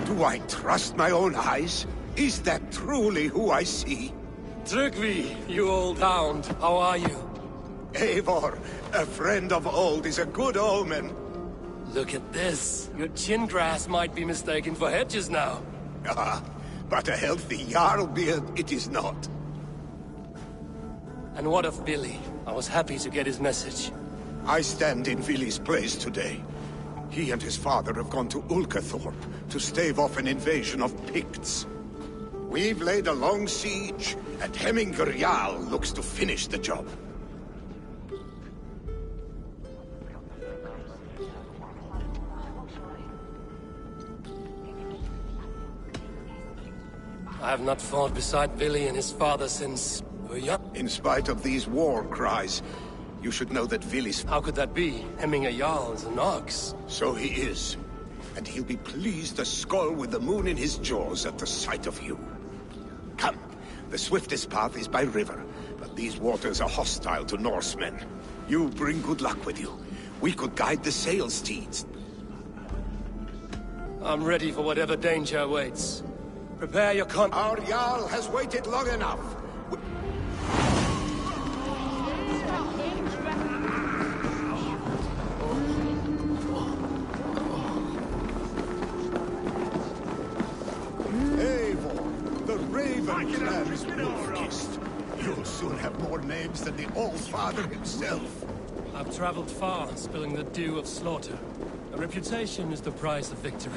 Do I trust my own eyes? Is that truly who I see? Trygvi, you old hound, how are you? Eivor, a friend of old is a good omen. Look at this. Your chin grass might be mistaken for hedges now. Ah, but a healthy Jarl beard it is not. And what of Billy? I was happy to get his message. I stand in Vili's place today. He and his father have gone to Ulcathorpe to stave off an invasion of Picts. We've laid a long siege, and Hemingr Jarl looks to finish the job. I have not fought beside Billy and his father since we were young. In spite of these war cries, you should know that Vili's... How could that be? Hemingr Jarl is an ox. So he is. And he'll be pleased to skull with the moon in his jaws at the sight of you. Come, the swiftest path is by river, but these waters are hostile to Norsemen. You bring good luck with you. We could guide the sail steeds. I'm ready for whatever danger awaits. Prepare your Our Jarl has waited long enough. Eivor, the Raven-clad wolf-kissed. You'll soon have more names than the All-Father himself. I've traveled far, spilling the dew of slaughter. A reputation is the price of victory.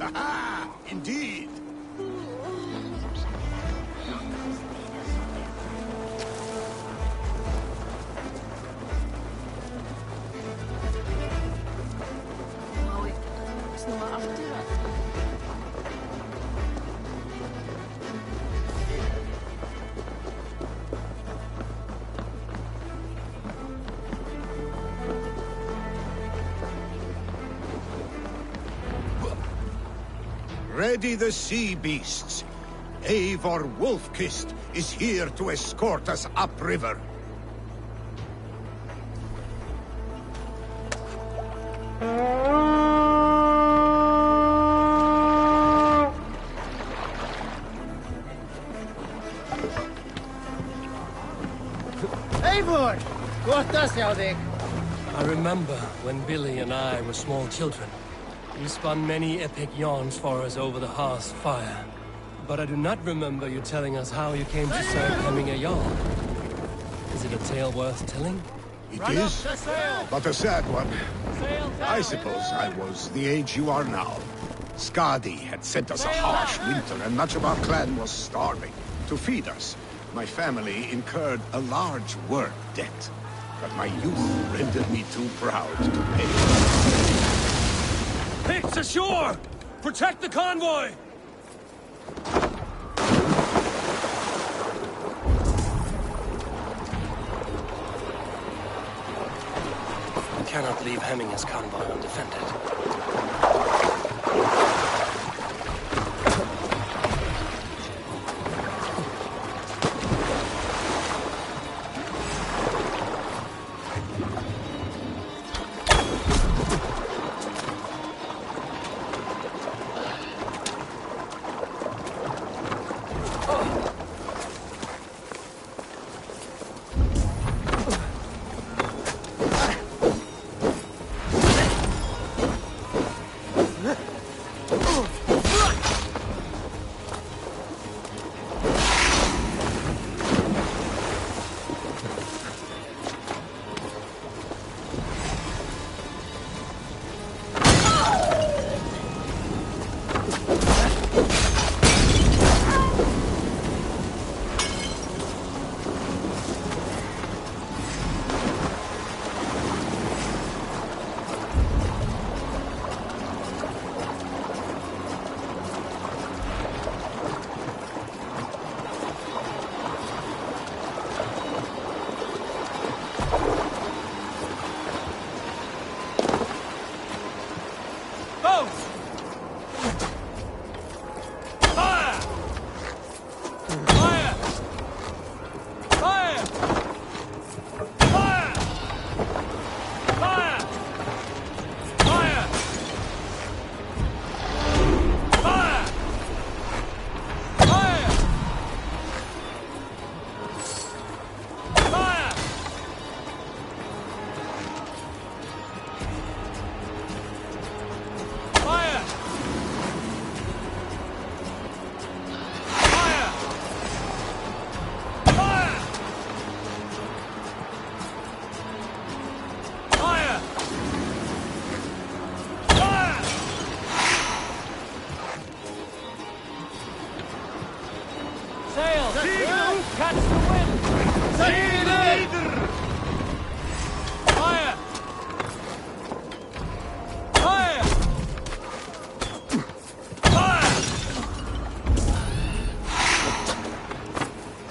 Aha! Indeed! Ready the sea beasts. Eivor Wolf-Kissed is here to escort us upriver. Eivor! What does thou think? I remember when Billy and I were small children. You spun many epic yarns for us over the hearth's fire. But I do not remember you telling us how you came to serve Hemminger Jarl. Is it a tale worth telling? It is, but a sad one. I suppose I was the age you are now. Skadi had sent us a harsh winter, and much of our clan was starving. To feed us, my family incurred a large work debt. But my youth rendered me too proud to pay. Picts ashore! Protect the convoy! We cannot leave Hemminger's convoy undefended.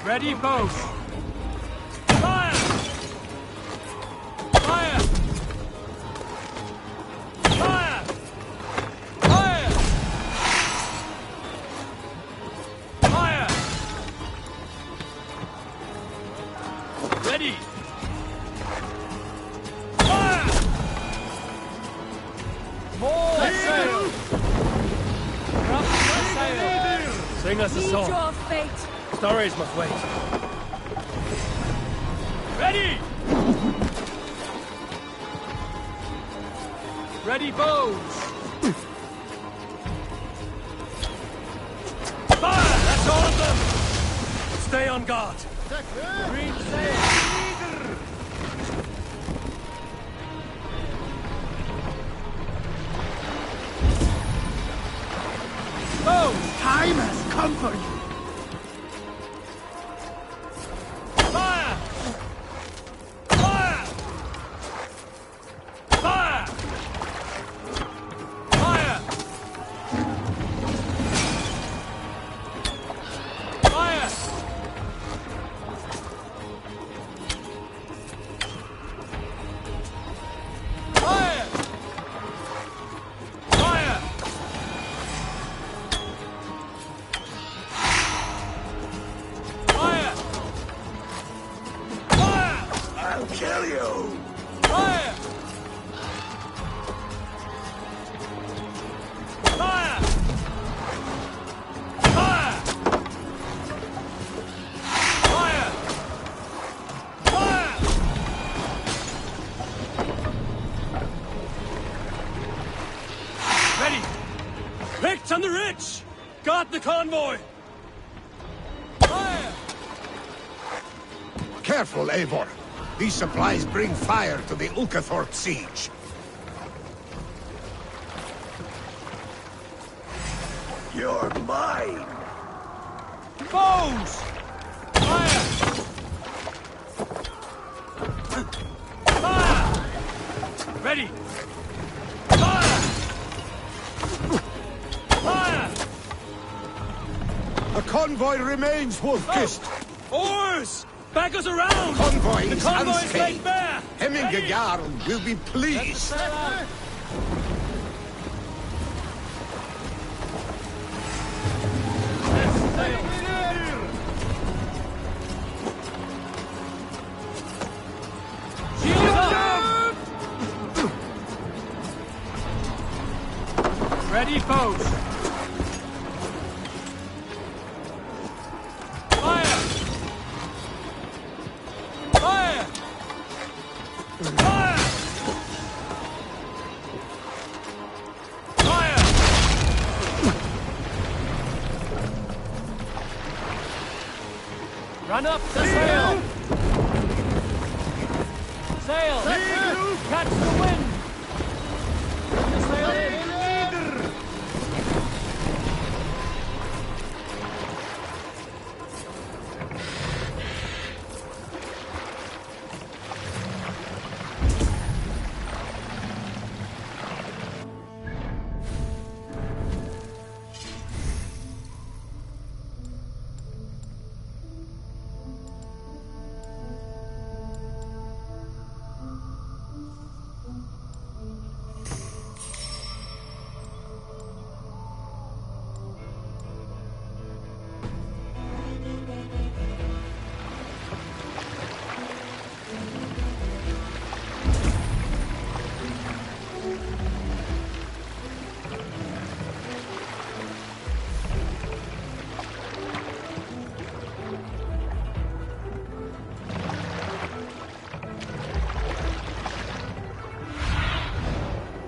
Ready, both. Fire! Fire! Fire! Fire! Fire! Ready! Fire! More sail! Drop the sail! Sing us a song. Draw fate. Stories must wait. Ready! Ready, bows! Fire! That's all of them! Stay on guard. Green sail! time has come for you. Fire! Fire! Fire! Fire! Fire! Fire! Fire! Fire! Fire! I'll kill you. Fire! Fire! Fire! Fire! Fire! Ready! Picked on the rich! Got the convoy! Fire! Careful, Eivor. These supplies bring fire to the Ulkathorpe siege. You're mine. Bows! Fire! Fire! Ready! Fire! Fire! The convoy remains, Wolf-Kissed. Oars! Back us around! Convoy The is convoy is unscathed. laid bare! Hemming Jarl will be pleased. Ready, foes! Fire! Fire! Fire! Fire! Run up the sail! Sail! Catch the wind! Bring the sail in!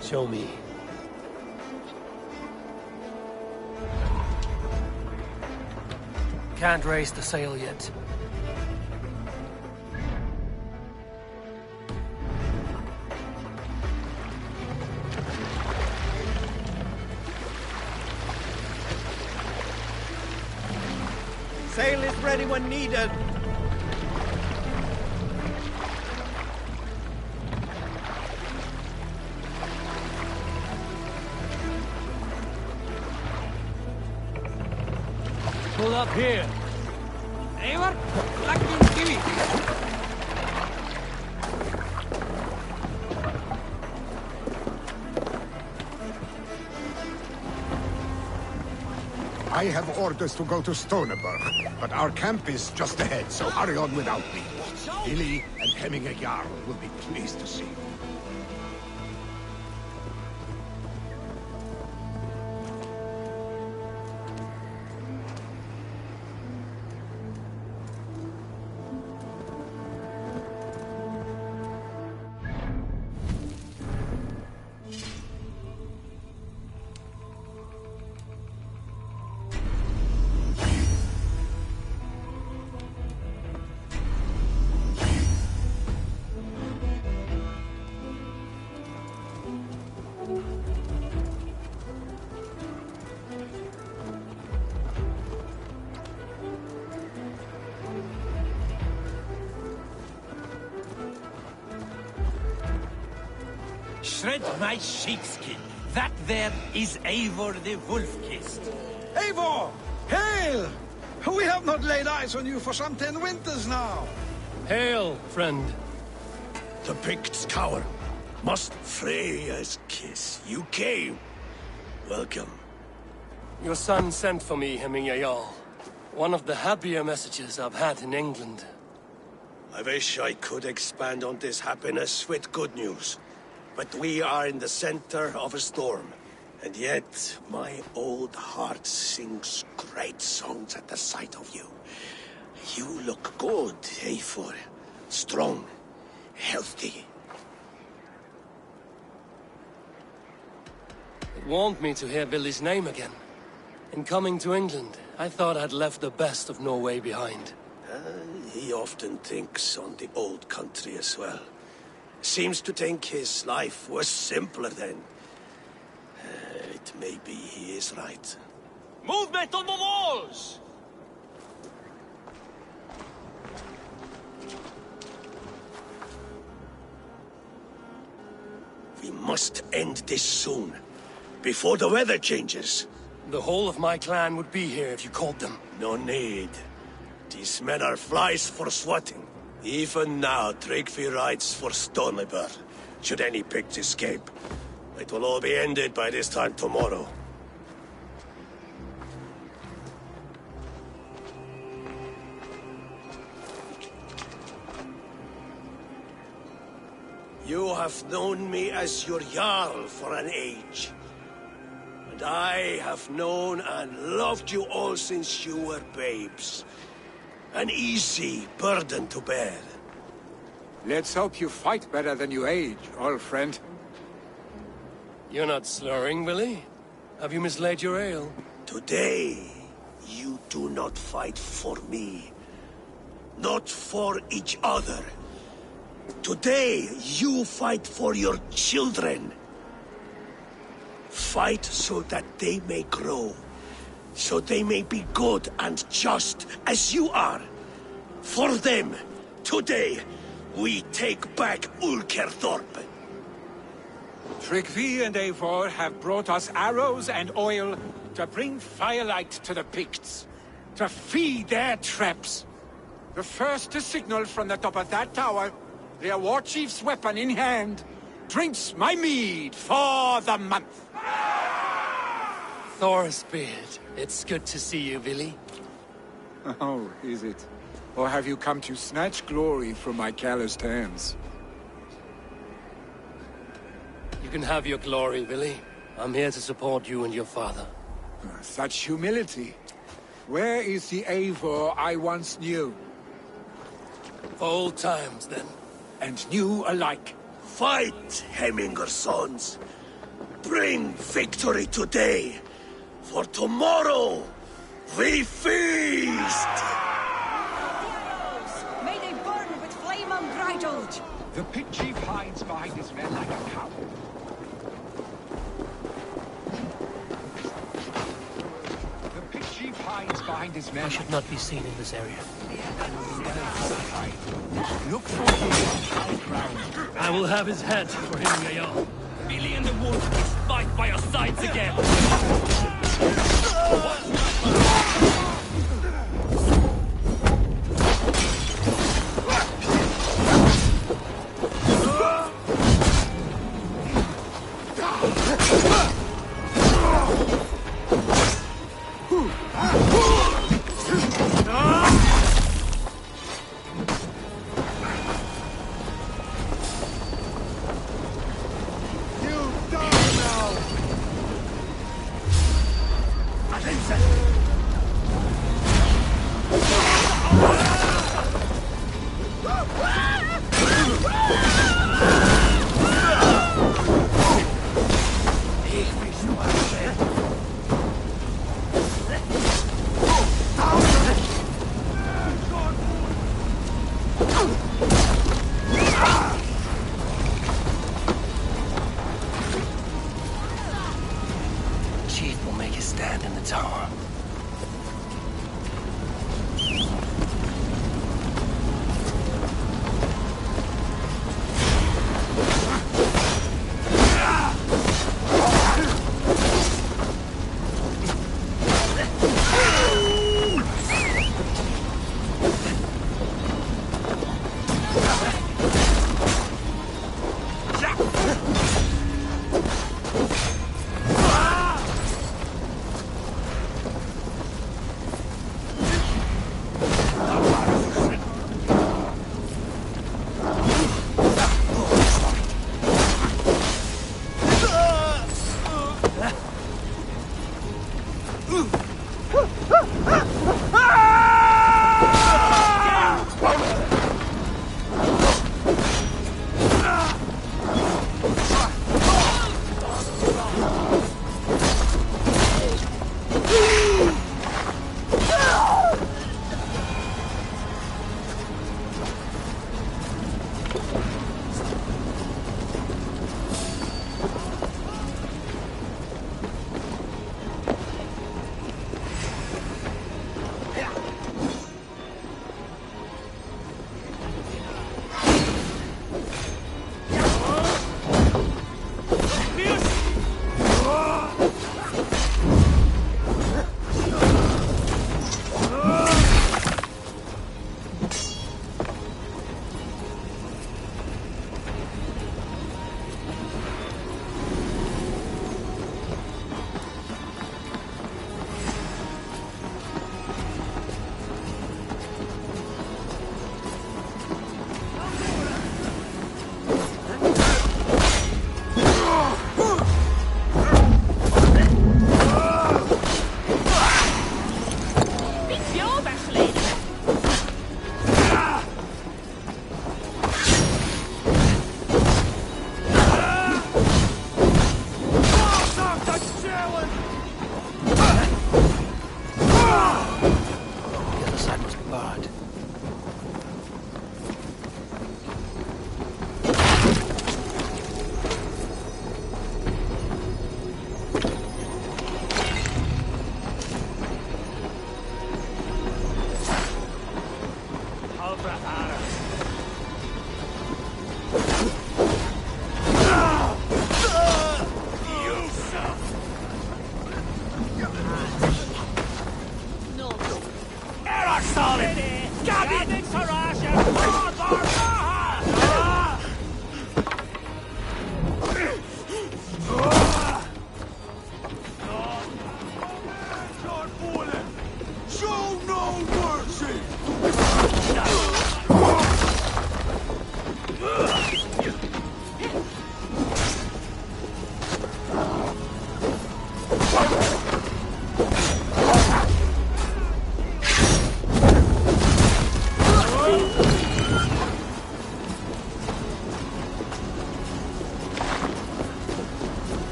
Show me. Can't raise the sail yet. Sail is ready when needed. Pull up here. Eivor, lakkin kivi. I have orders to go to Stoneberg, but our camp is just ahead, so hurry on without me. Illy and Hemming Jarl will be pleased to see you. shred my sheepskin. That there is Eivor the Wolf-Kissed. Eivor! Hail! We have not laid eyes on you for some 10 winters now. Hail, friend. The Picts cower. Must Freya's kiss. You came. Welcome. Your son sent for me, Hemingway Jarl. One of the happier messages I've had in England. I wish I could expand on this happiness with good news. But we are in the center of a storm. And yet, my old heart sings great songs at the sight of you. You look good, Eivor. Strong, healthy. It warmed me to hear Billy's name again. In coming to England, I thought I'd left the best of Norway behind. He often thinks on the old country as well. Seems to think his life was simpler then. It may be he is right. Movement on the walls! We must end this soon, before the weather changes. The whole of my clan would be here if you called them. No need. These men are flies for swatting. Even now, Tryggvi rides for Stonleber, should any Picts escape. It will all be ended by this time tomorrow. You have known me as your Jarl for an age. And I have known and loved you all since you were babes. An easy burden to bear. Let's hope you fight better than you age, old friend. You're not slurring, Billy? Have you mislaid your ale? Today, you do not fight for me. Not for each other. Today, you fight for your children. Fight so that they may grow. So they may be good and just as you are. For them, today, we take back Ulkerthorpe. Tryggvi and Eivor have brought us arrows and oil to bring firelight to the Picts, to feed their traps. The first to signal from the top of that tower, their war chief's weapon in hand, drinks my mead for the month. Thorsbeard, it's good to see you, Billy. Oh, is it? Or have you come to snatch glory from my calloused hands? You can have your glory, Billy. I'm here to support you and your father. Such humility. Where is the Eivor I once knew? Old times, then. And new alike. Fight, Hemminger sons. Bring victory today. For tomorrow, we feast! May they burn with flame unbridled! The pit chief hides behind his men like a coward. The pit chief hides behind his men. I should not be seen in this area. Look for him on high ground. I will have his head for him, Jarl. Billy and the wolf will fight by your sides again!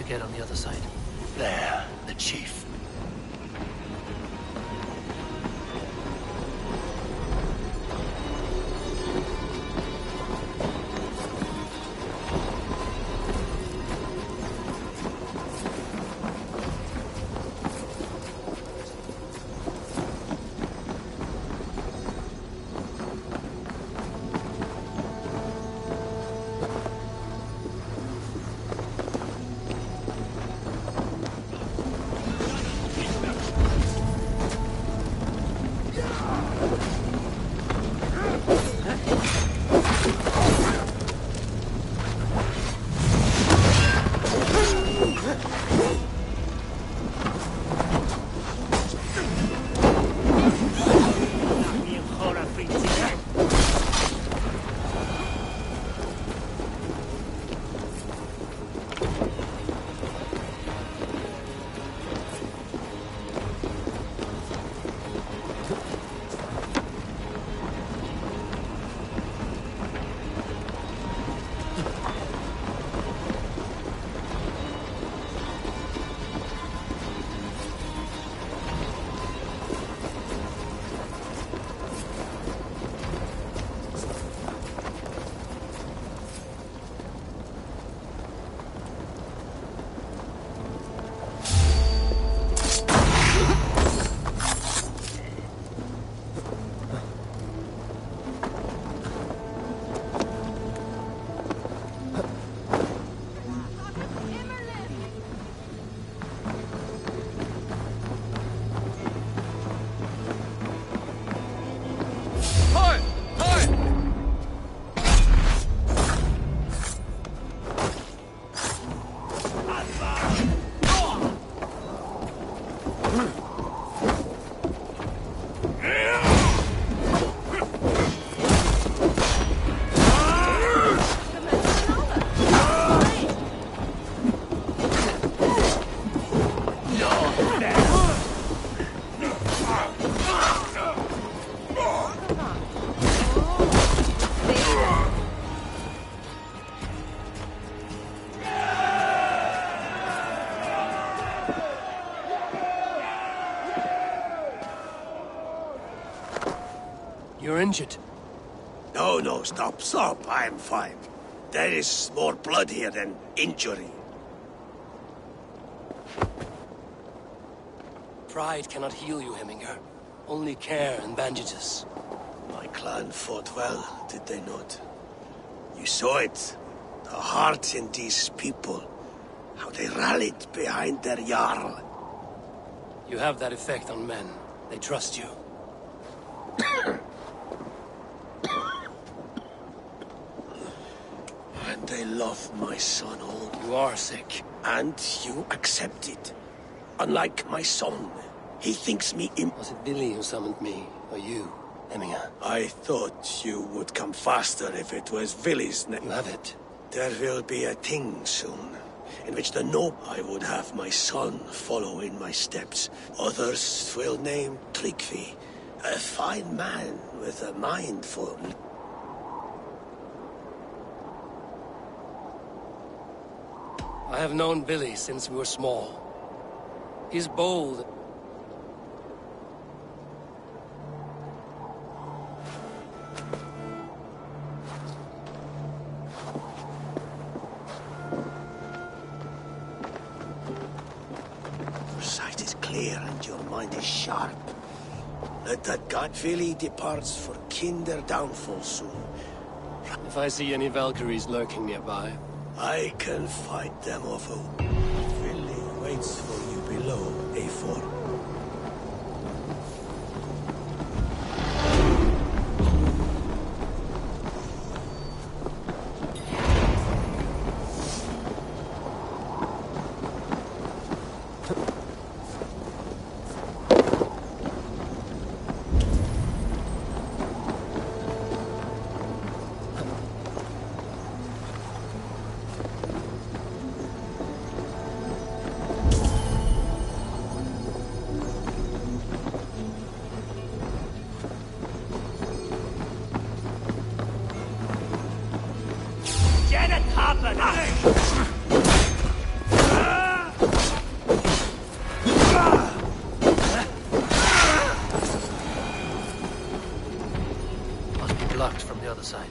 Get on the other side. There, the chief. injured. No, stop. I'm fine. There is more blood here than injury. Pride cannot heal you, Heminger. Only care and bandages. My clan fought well, did they not? You saw it. The heart in these people. How they rallied behind their Jarl. You have that effect on men. They trust you. And they love my son all. You are sick. And you accept it. Unlike my son, he thinks me Was it Billy who summoned me, or you, Heminger? I thought you would come faster if it was Villy's name. You have it. There will be a thing soon, in which the noble I would have my son follow in my steps. Others will name Tryggvi, a fine man with a mind for... I have known Billy since we were small. He's bold. Your sight is clear and your mind is sharp. Let that god Vili departs for kinder downfall soon. If I see any Valkyries lurking nearby, I can fight them off. Vili waits for you below, A4. must be blocked from the other side.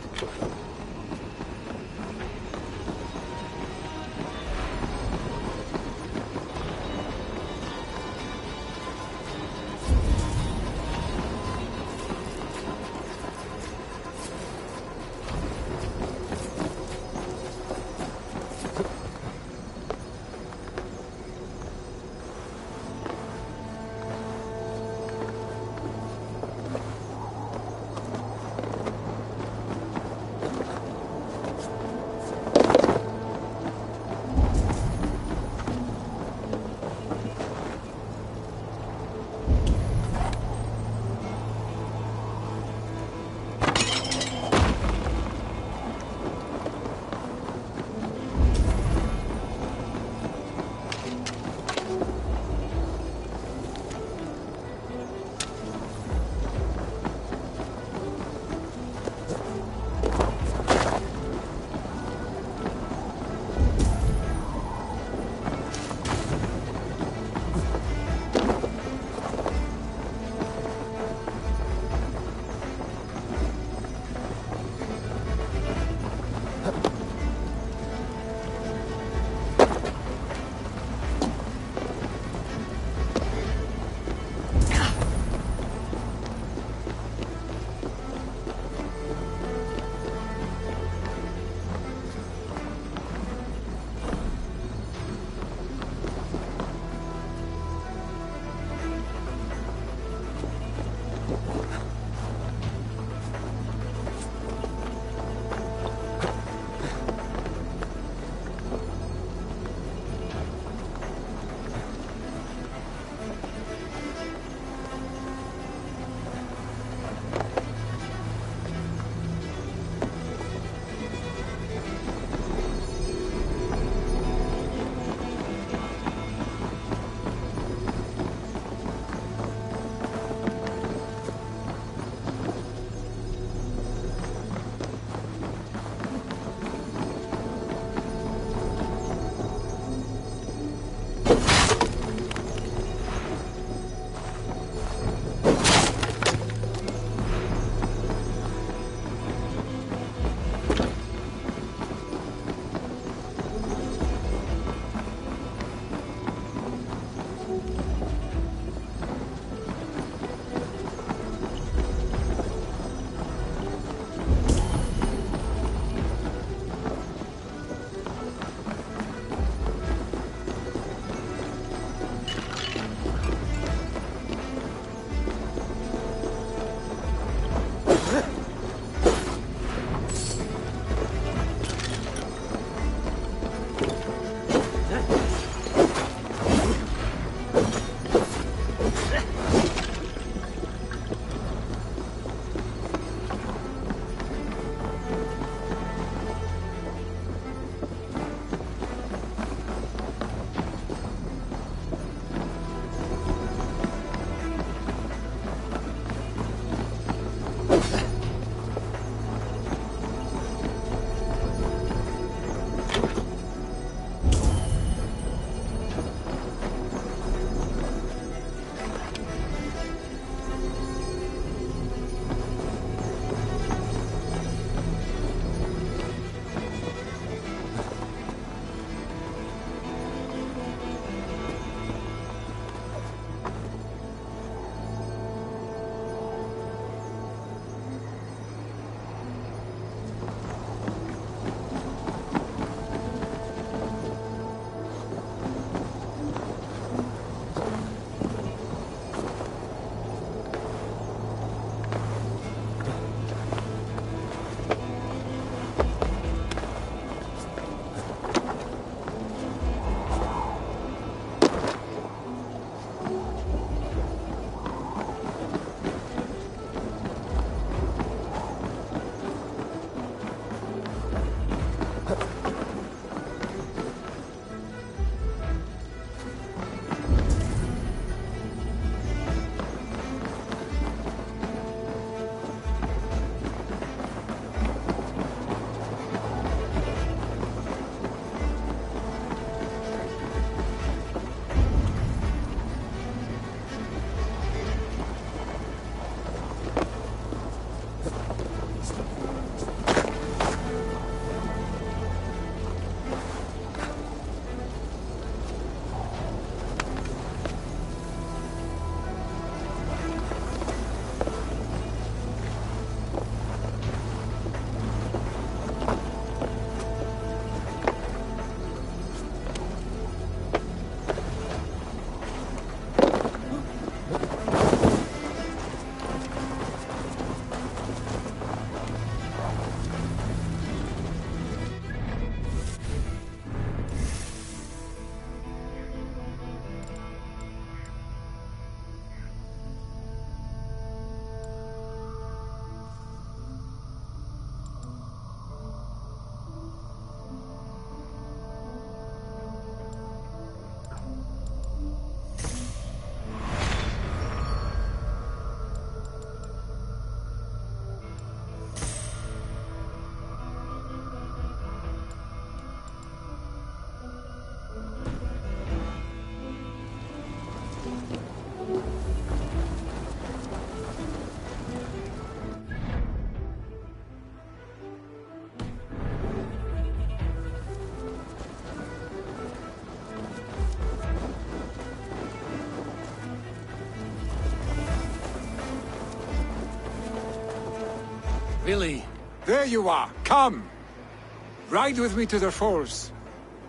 Billy. There you are. Come. Ride with me to the falls.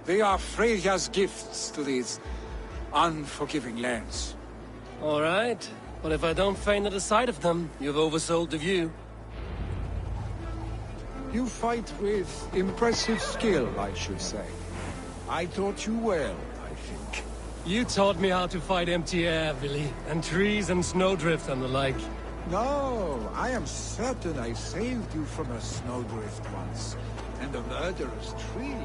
They are Freya's gifts to these unforgiving lands. All right. But if I don't faint at the sight of them, you've oversold the view. You fight with impressive skill, I should say. I taught you well, I think. You taught me how to fight empty air, Billy, and trees and snowdrift and the like. No, I am certain I saved you from a snowdrift once, and a murderous tree.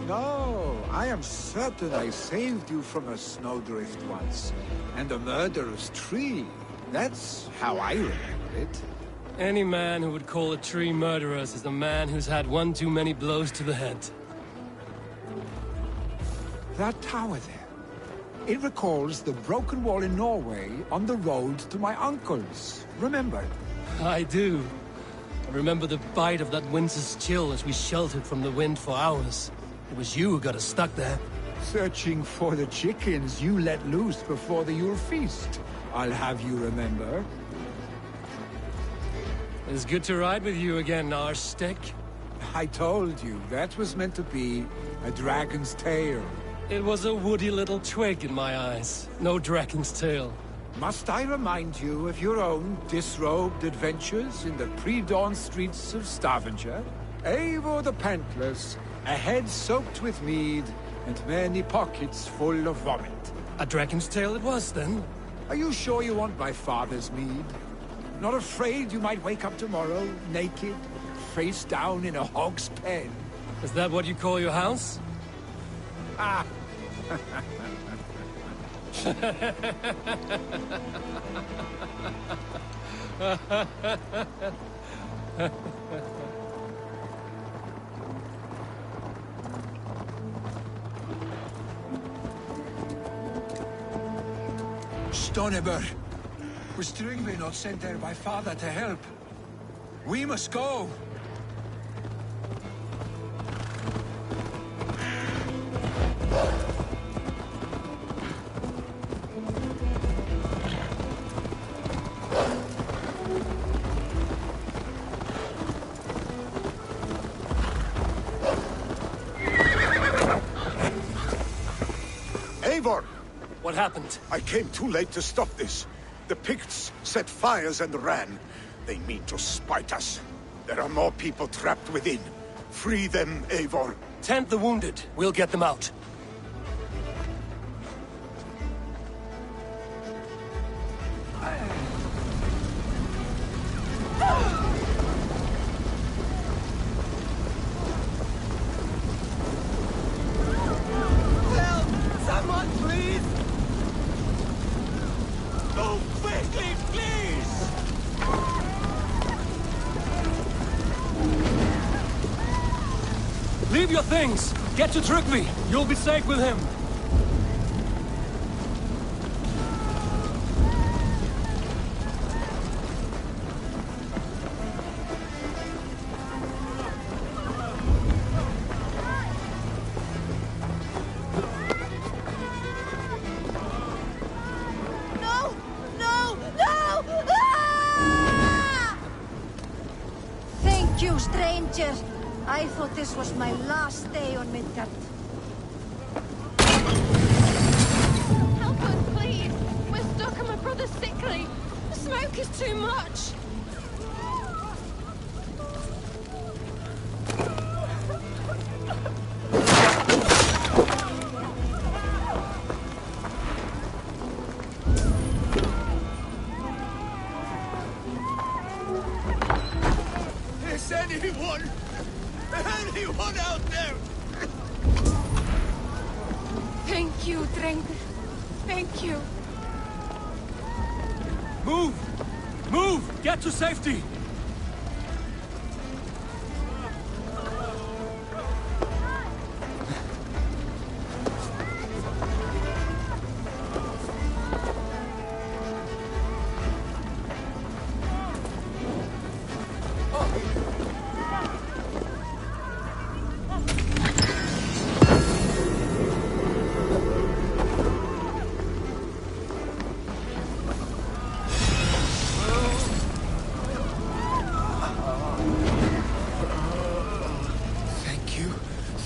No, I am certain I saved you from a snowdrift once, and a murderous tree. That's how I remember it. Any man who would call a tree murderous is a man who's had one too many blows to the head. That tower there, it recalls the broken wall in Norway on the road to my uncle's. Remember? I do. I remember the bite of that winter's chill as we sheltered from the wind for hours. It was you who got us stuck there. Searching for the chickens you let loose before the Yule feast. I'll have you remember. It's good to ride with you again, Arstick. I told you, that was meant to be a dragon's tail. It was a woody little twig in my eyes. No dragon's tail. Must I remind you of your own disrobed adventures in the pre-dawn streets of Stavanger? Eivor the Pantless, a head soaked with mead, and many pockets full of vomit. A dragon's tail it was, then? Are you sure you want my father's mead? Not afraid you might wake up tomorrow, naked, face down in a hog's pen? Is that what you call your house? Ah! Stoneber! Was Trygve not sent there by father to help? We must go! Eivor! What happened? I came too late to stop this. The Picts set fires and ran. They mean to spite us. There are more people trapped within. Free them, Eivor. Tend the wounded. We'll get them out. Help! Someone, please! Move quickly, please! Leave your things! Get to Trygve! You'll be safe with him! No! No! No! Ah! Thank you, stranger. I thought this was my last day on Midgard. Help us, please! We're stuck and my brother's sickly. The smoke is too much. Is anyone out there? Thank you, Drengur. Thank you. Move! Move! Get to safety!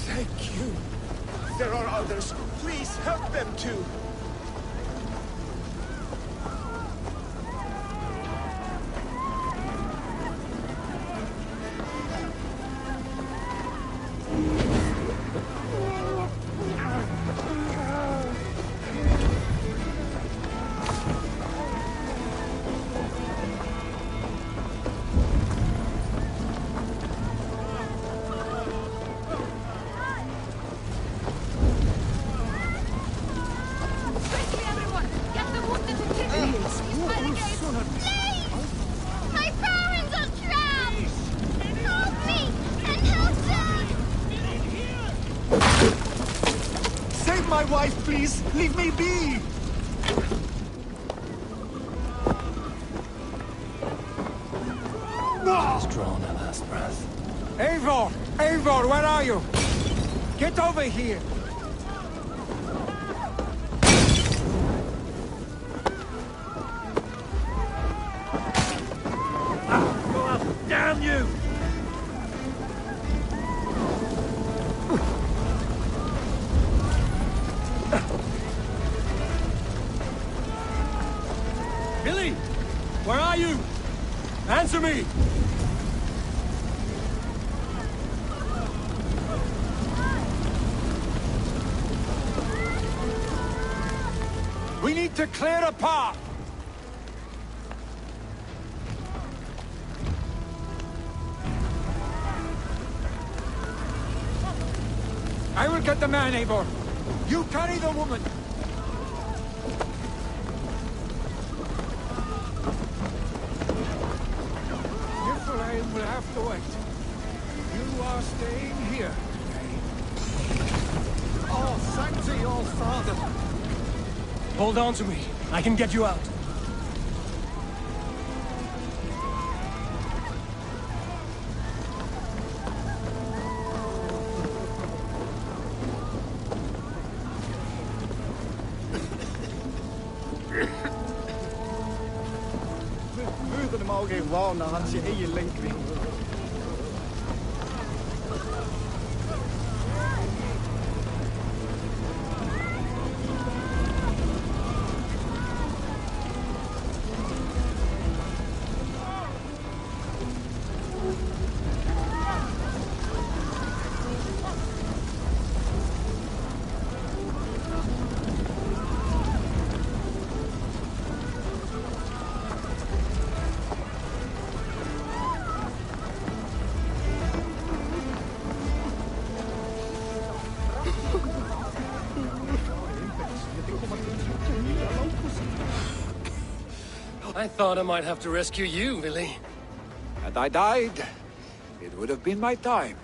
Thank you. There are others. Please help them too. My wife, please! Leave me be! He's drawn her last breath. Eivor! Eivor, where are you? Get over here! Go up! Damn you! Billy! Where are you? Answer me! We need to clear a path! I will get the man, Eivor. You carry the woman. Niflheim will have to wait. You are staying here. Oh, thank your father. Hold on to me. I can get you out. Møderne må ikke våge, når han siger ikke længere. I thought I might have to rescue you, Willy. Had I died, it would have been my time.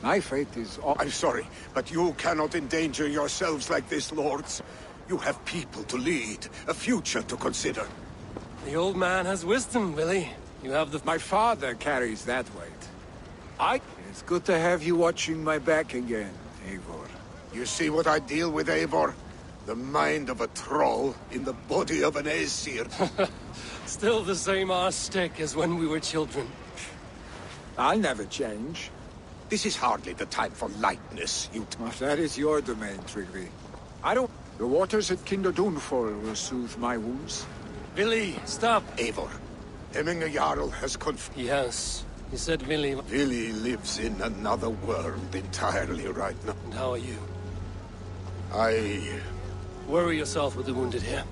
My fate is all... I'm sorry, but you cannot endanger yourselves like this, lords. You have people to lead, a future to consider. The old man has wisdom, Willy. You have the... My father carries that weight. It's good to have you watching my back again, Eivor. You see what I deal with, Eivor? The mind of a troll in the body of an Aesir. Still the same arse stick as when we were children. I'll never change. This is hardly the time for lightness, That is your domain, Tryggvi. I don't... The waters at Kinderdunfol will soothe my wounds. Willy, stop! Eivor, Hemminger Jarl has confirmed. He has. He said Willy... Willy lives in another world entirely right now. And how are you? I... Worry yourself with the wounded here.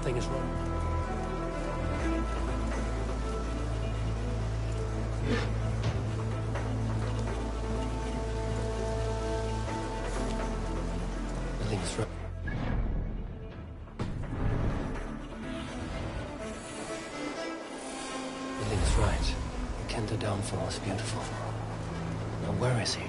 Something is wrong. Something's wrong. Billing's right. The Kender downfall is beautiful. Now where is he?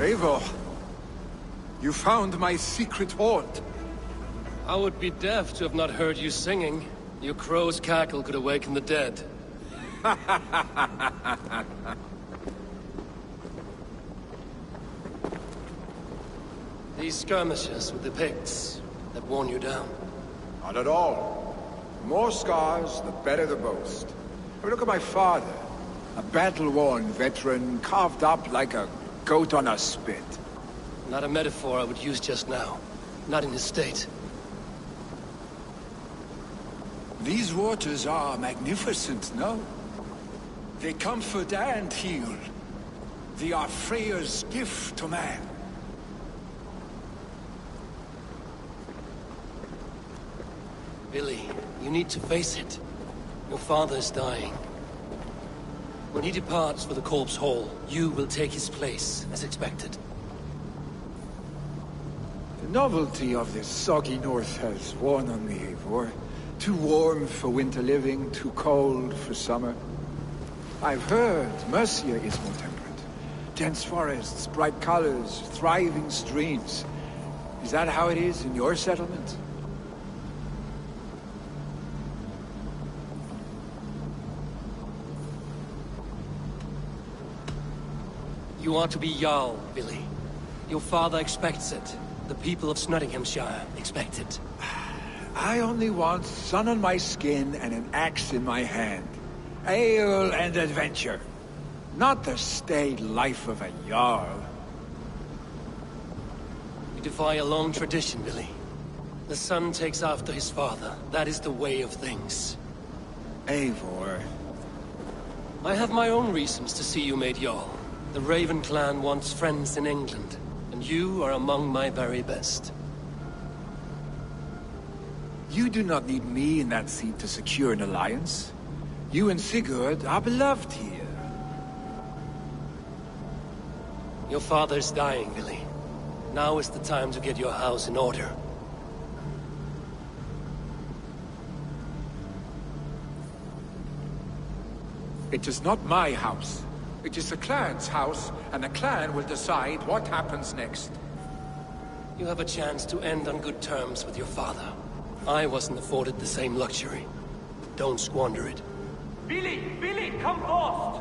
Eivor, you found my secret haunt. I would be deaf to have not heard you singing. Your crow's cackle could awaken the dead. These skirmishes with the Picts that worn you down? Not at all. The more scars, the better the boast. I mean, look at my father. A battle-worn veteran, carved up like a goat on a spit. Not a metaphor I would use just now. Not in his state. These waters are magnificent, no? They comfort and heal. They are Freya's gift to man. Billy, you need to face it. Your father is dying. When he departs for the Corpse Hall, you will take his place, as expected. The novelty of this soggy north has worn on me, Eivor. Too warm for winter living, too cold for summer. I've heard Mercia is more temperate. Dense forests, bright colors, thriving streams. Is that how it is in your settlement? You are to be Jarl, Billy. Your father expects it. The people of Nottinghamshire expect it. I only want sun on my skin and an axe in my hand. Ale and adventure. Not the staid life of a Jarl. You defy a long tradition, Billy. The son takes after his father. That is the way of things. Eivor. I have my own reasons to see you made Jarl. The Raven clan wants friends in England, and you are among my very best. You do not need me in that seat to secure an alliance. You and Sigurd are beloved here. Your father's dying, Billy. Now is the time to get your house in order. It is not my house. It is the clan's house, and the clan will decide what happens next. You have a chance to end on good terms with your father. I wasn't afforded the same luxury. Don't squander it. Billy! Billy, come fast!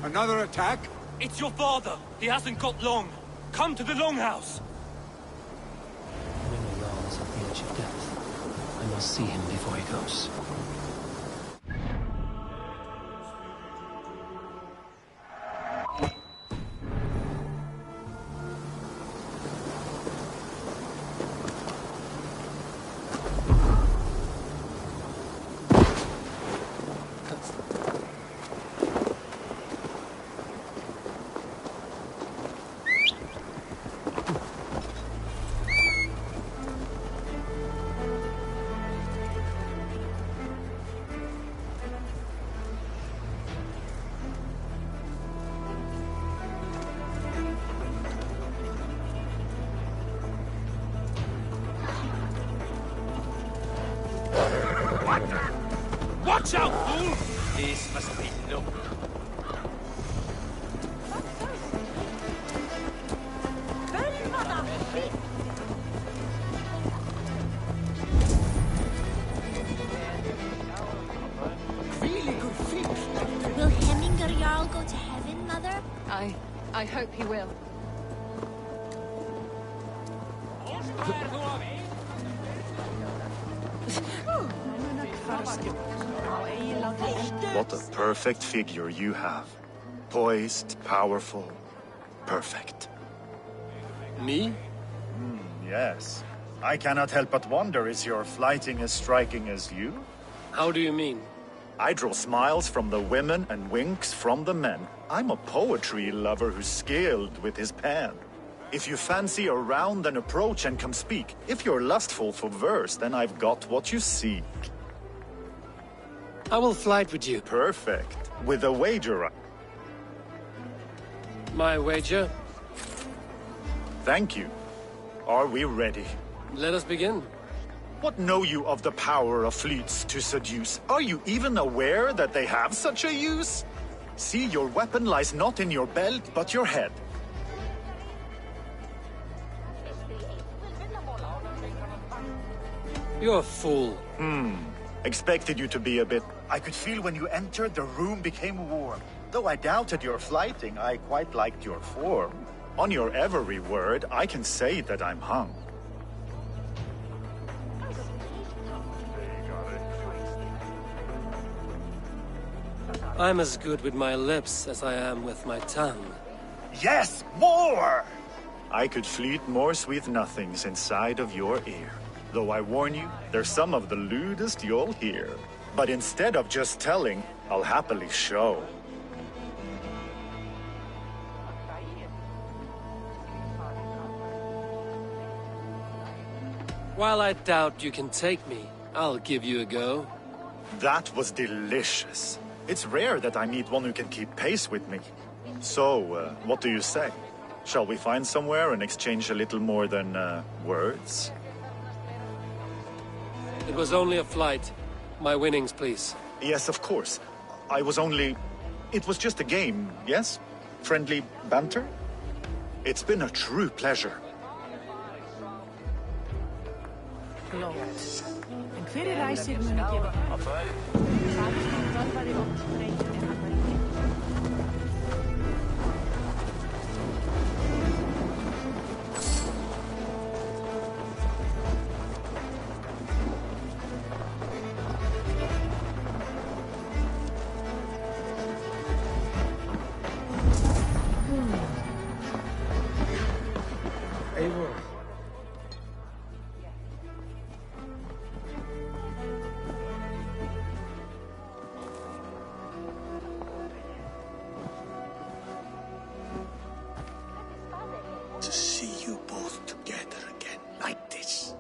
Another attack? It's your father! He hasn't got long! Come to the Longhouse! Remember Jarl is at the edge of death. I must see him before he goes. This must be no good. Will Hemminger Jarl go to heaven, Mother? I hope he will. What a perfect figure you have. Poised, powerful, perfect. Me? Yes. I cannot help but wonder, is your flighting as striking as you? How do you mean? I draw smiles from the women and winks from the men. I'm a poetry lover who's skilled with his pen. If you fancy a round, then approach and come speak. If you're lustful for verse, then I've got what you seek. I will flight with you. Perfect. With a wager. My wager? Thank you. Are we ready? Let us begin. What know you of the power of fleets to seduce? Are you even aware that they have such a use? See, your weapon lies not in your belt, but your head. You're a fool. Expected you to be a bit... I could feel when you entered, the room became warm. Though I doubted your flighting, I quite liked your form. On your every word, I can say that I'm hung. I'm as good with my lips as I am with my tongue. Yes, more! I could fleet more sweet nothings inside of your ear. Though I warn you, they're some of the lewdest you'll hear. But instead of just telling, I'll happily show. While I doubt you can take me, I'll give you a go. That was delicious. It's rare that I meet one who can keep pace with me. So, what do you say? Shall we find somewhere and exchange a little more than, words? It was only a flight. My winnings, please. Yes, of course. I was only... It was just a game, yes? Friendly banter? It's been a true pleasure. Klopt. En tweede reisceremonie Eivor. To see you both together again like this.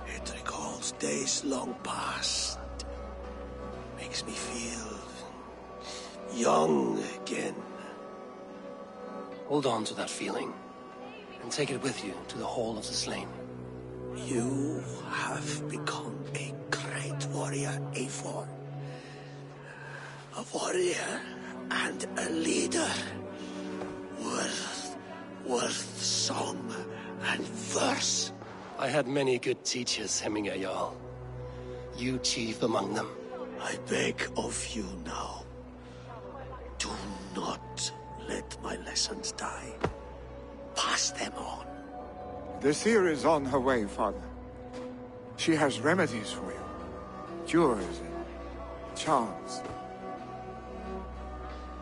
It recalls days long past. Makes me feel young again. Hold on to that feeling, and take it with you to the Hall of the Slain. You have become a great warrior, Eivor. A warrior and a leader. Worth song and verse. I had many good teachers, Hemminger Jarl. You chief among them. I beg of you now, do not let my lessons die. Pass them on. The seer is on her way, Father. She has remedies for you. Cures and charms.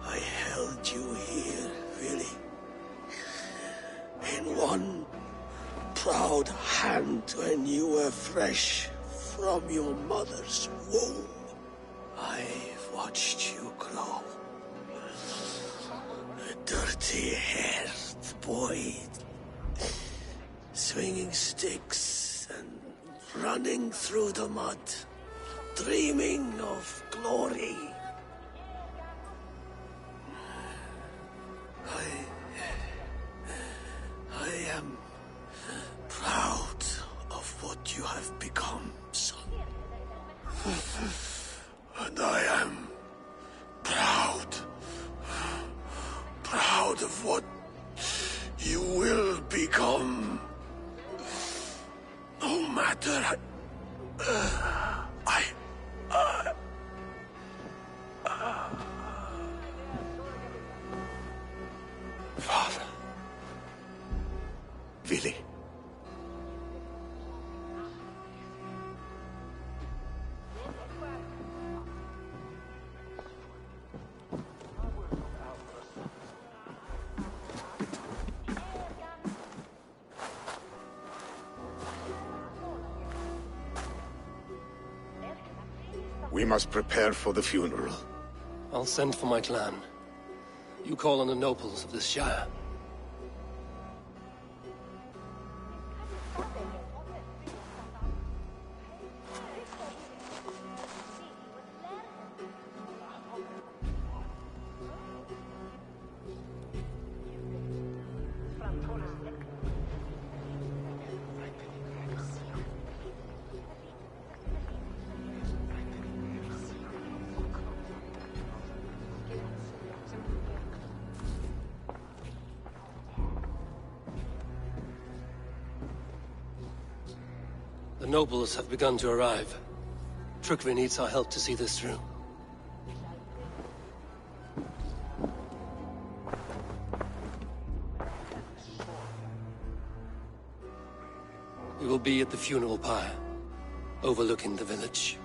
I held you here, really. In one proud hand when you were fresh from your mother's womb. I've watched you grow. A dirty-haired boy, swinging sticks and running through the mud, dreaming of glory. I am proud of what you have become, son. And I proud of what you will become. No matter... Father. Vili. We must prepare for the funeral. I'll send for my clan. You call on the nobles of this shire. The nobles have begun to arrive. Trukvi needs our help to see this through. We will be at the funeral pyre, overlooking the village.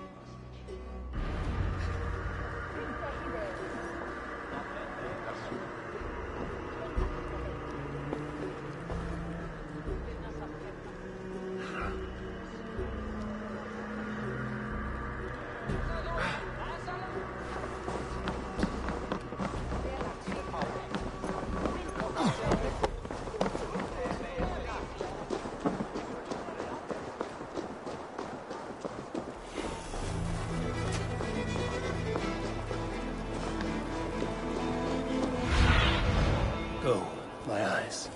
Go, my eyes.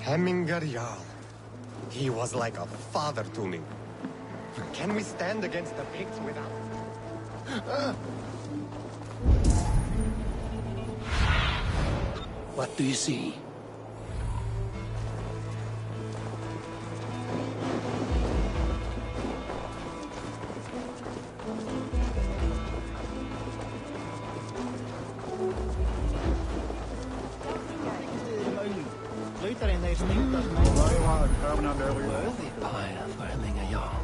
Hemminger Jarl. He was like a father to me. Can we stand against the Picts without... What do you see? Worthy pyre for Hemminger Jarl.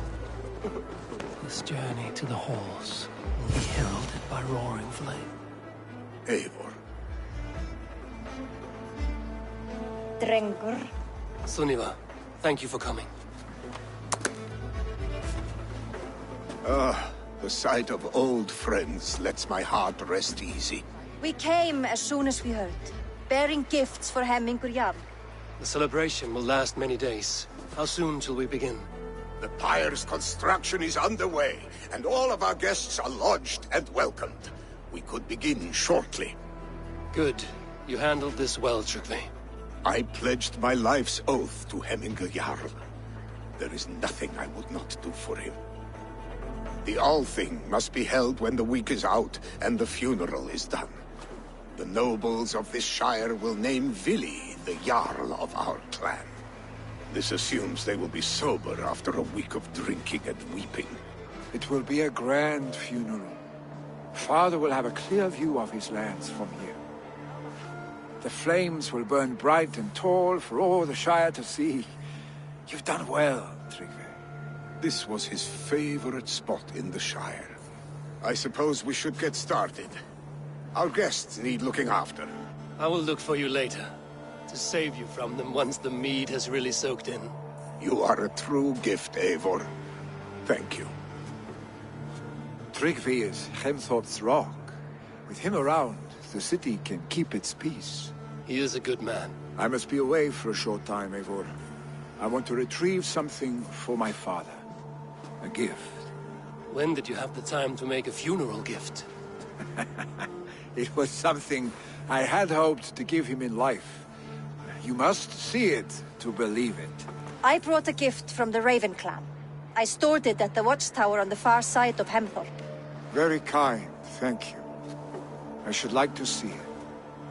This journey to the halls will be heralded by roaring flame. Eivor. Drengur. Sunniva, thank you for coming. The sight of old friends lets my heart rest easy. We came as soon as we heard, bearing gifts for Hemminger Jarl. The celebration will last many days. How soon shall we begin? The pyre's construction is underway, and all of our guests are lodged and welcomed. We could begin shortly. Good. You handled this well, Trukvi. I pledged my life's oath to Hemminger Jarl. There is nothing I would not do for him. The Althing must be held when the week is out and the funeral is done. The nobles of this shire will name Vili the Jarl of our clan. This assumes they will be sober after a week of drinking and weeping. It will be a grand funeral. Father will have a clear view of his lands from here. The flames will burn bright and tall for all the Shire to see. You've done well, Tryggvi. This was his favorite spot in the Shire. I suppose we should get started. Our guests need looking after. I will look for you later, to save you from them once the mead has really soaked in. You are a true gift, Eivor. Thank you. Tryggvi is Hemthorpe's rock. With him around, the city can keep its peace. He is a good man. I must be away for a short time, Eivor. I want to retrieve something for my father. A gift. When did you have the time to make a funeral gift? It was something I had hoped to give him in life. You must see it to believe it. I brought a gift from the Raven clan. I stored it at the watchtower on the far side of Hemthorpe. Very kind, thank you. I should like to see it.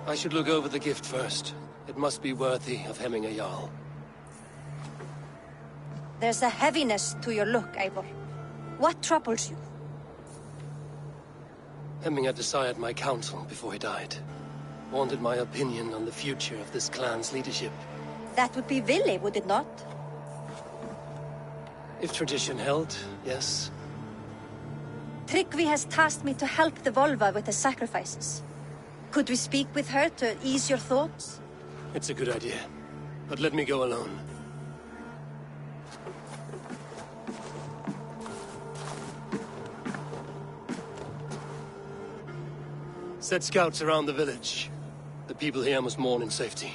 I should look over the gift first. It must be worthy of Hemminger Jarl. There's a heaviness to your look, Eivor. What troubles you? Hemminger desired my counsel before he died. Wanted my opinion on the future of this clan's leadership. That would be Vili, would it not? If tradition held, yes. Tryggvi has tasked me to help the Volva with the sacrifices. Could we speak with her to ease your thoughts? It's a good idea. But let me go alone. Set scouts around the village. The people here must mourn in safety.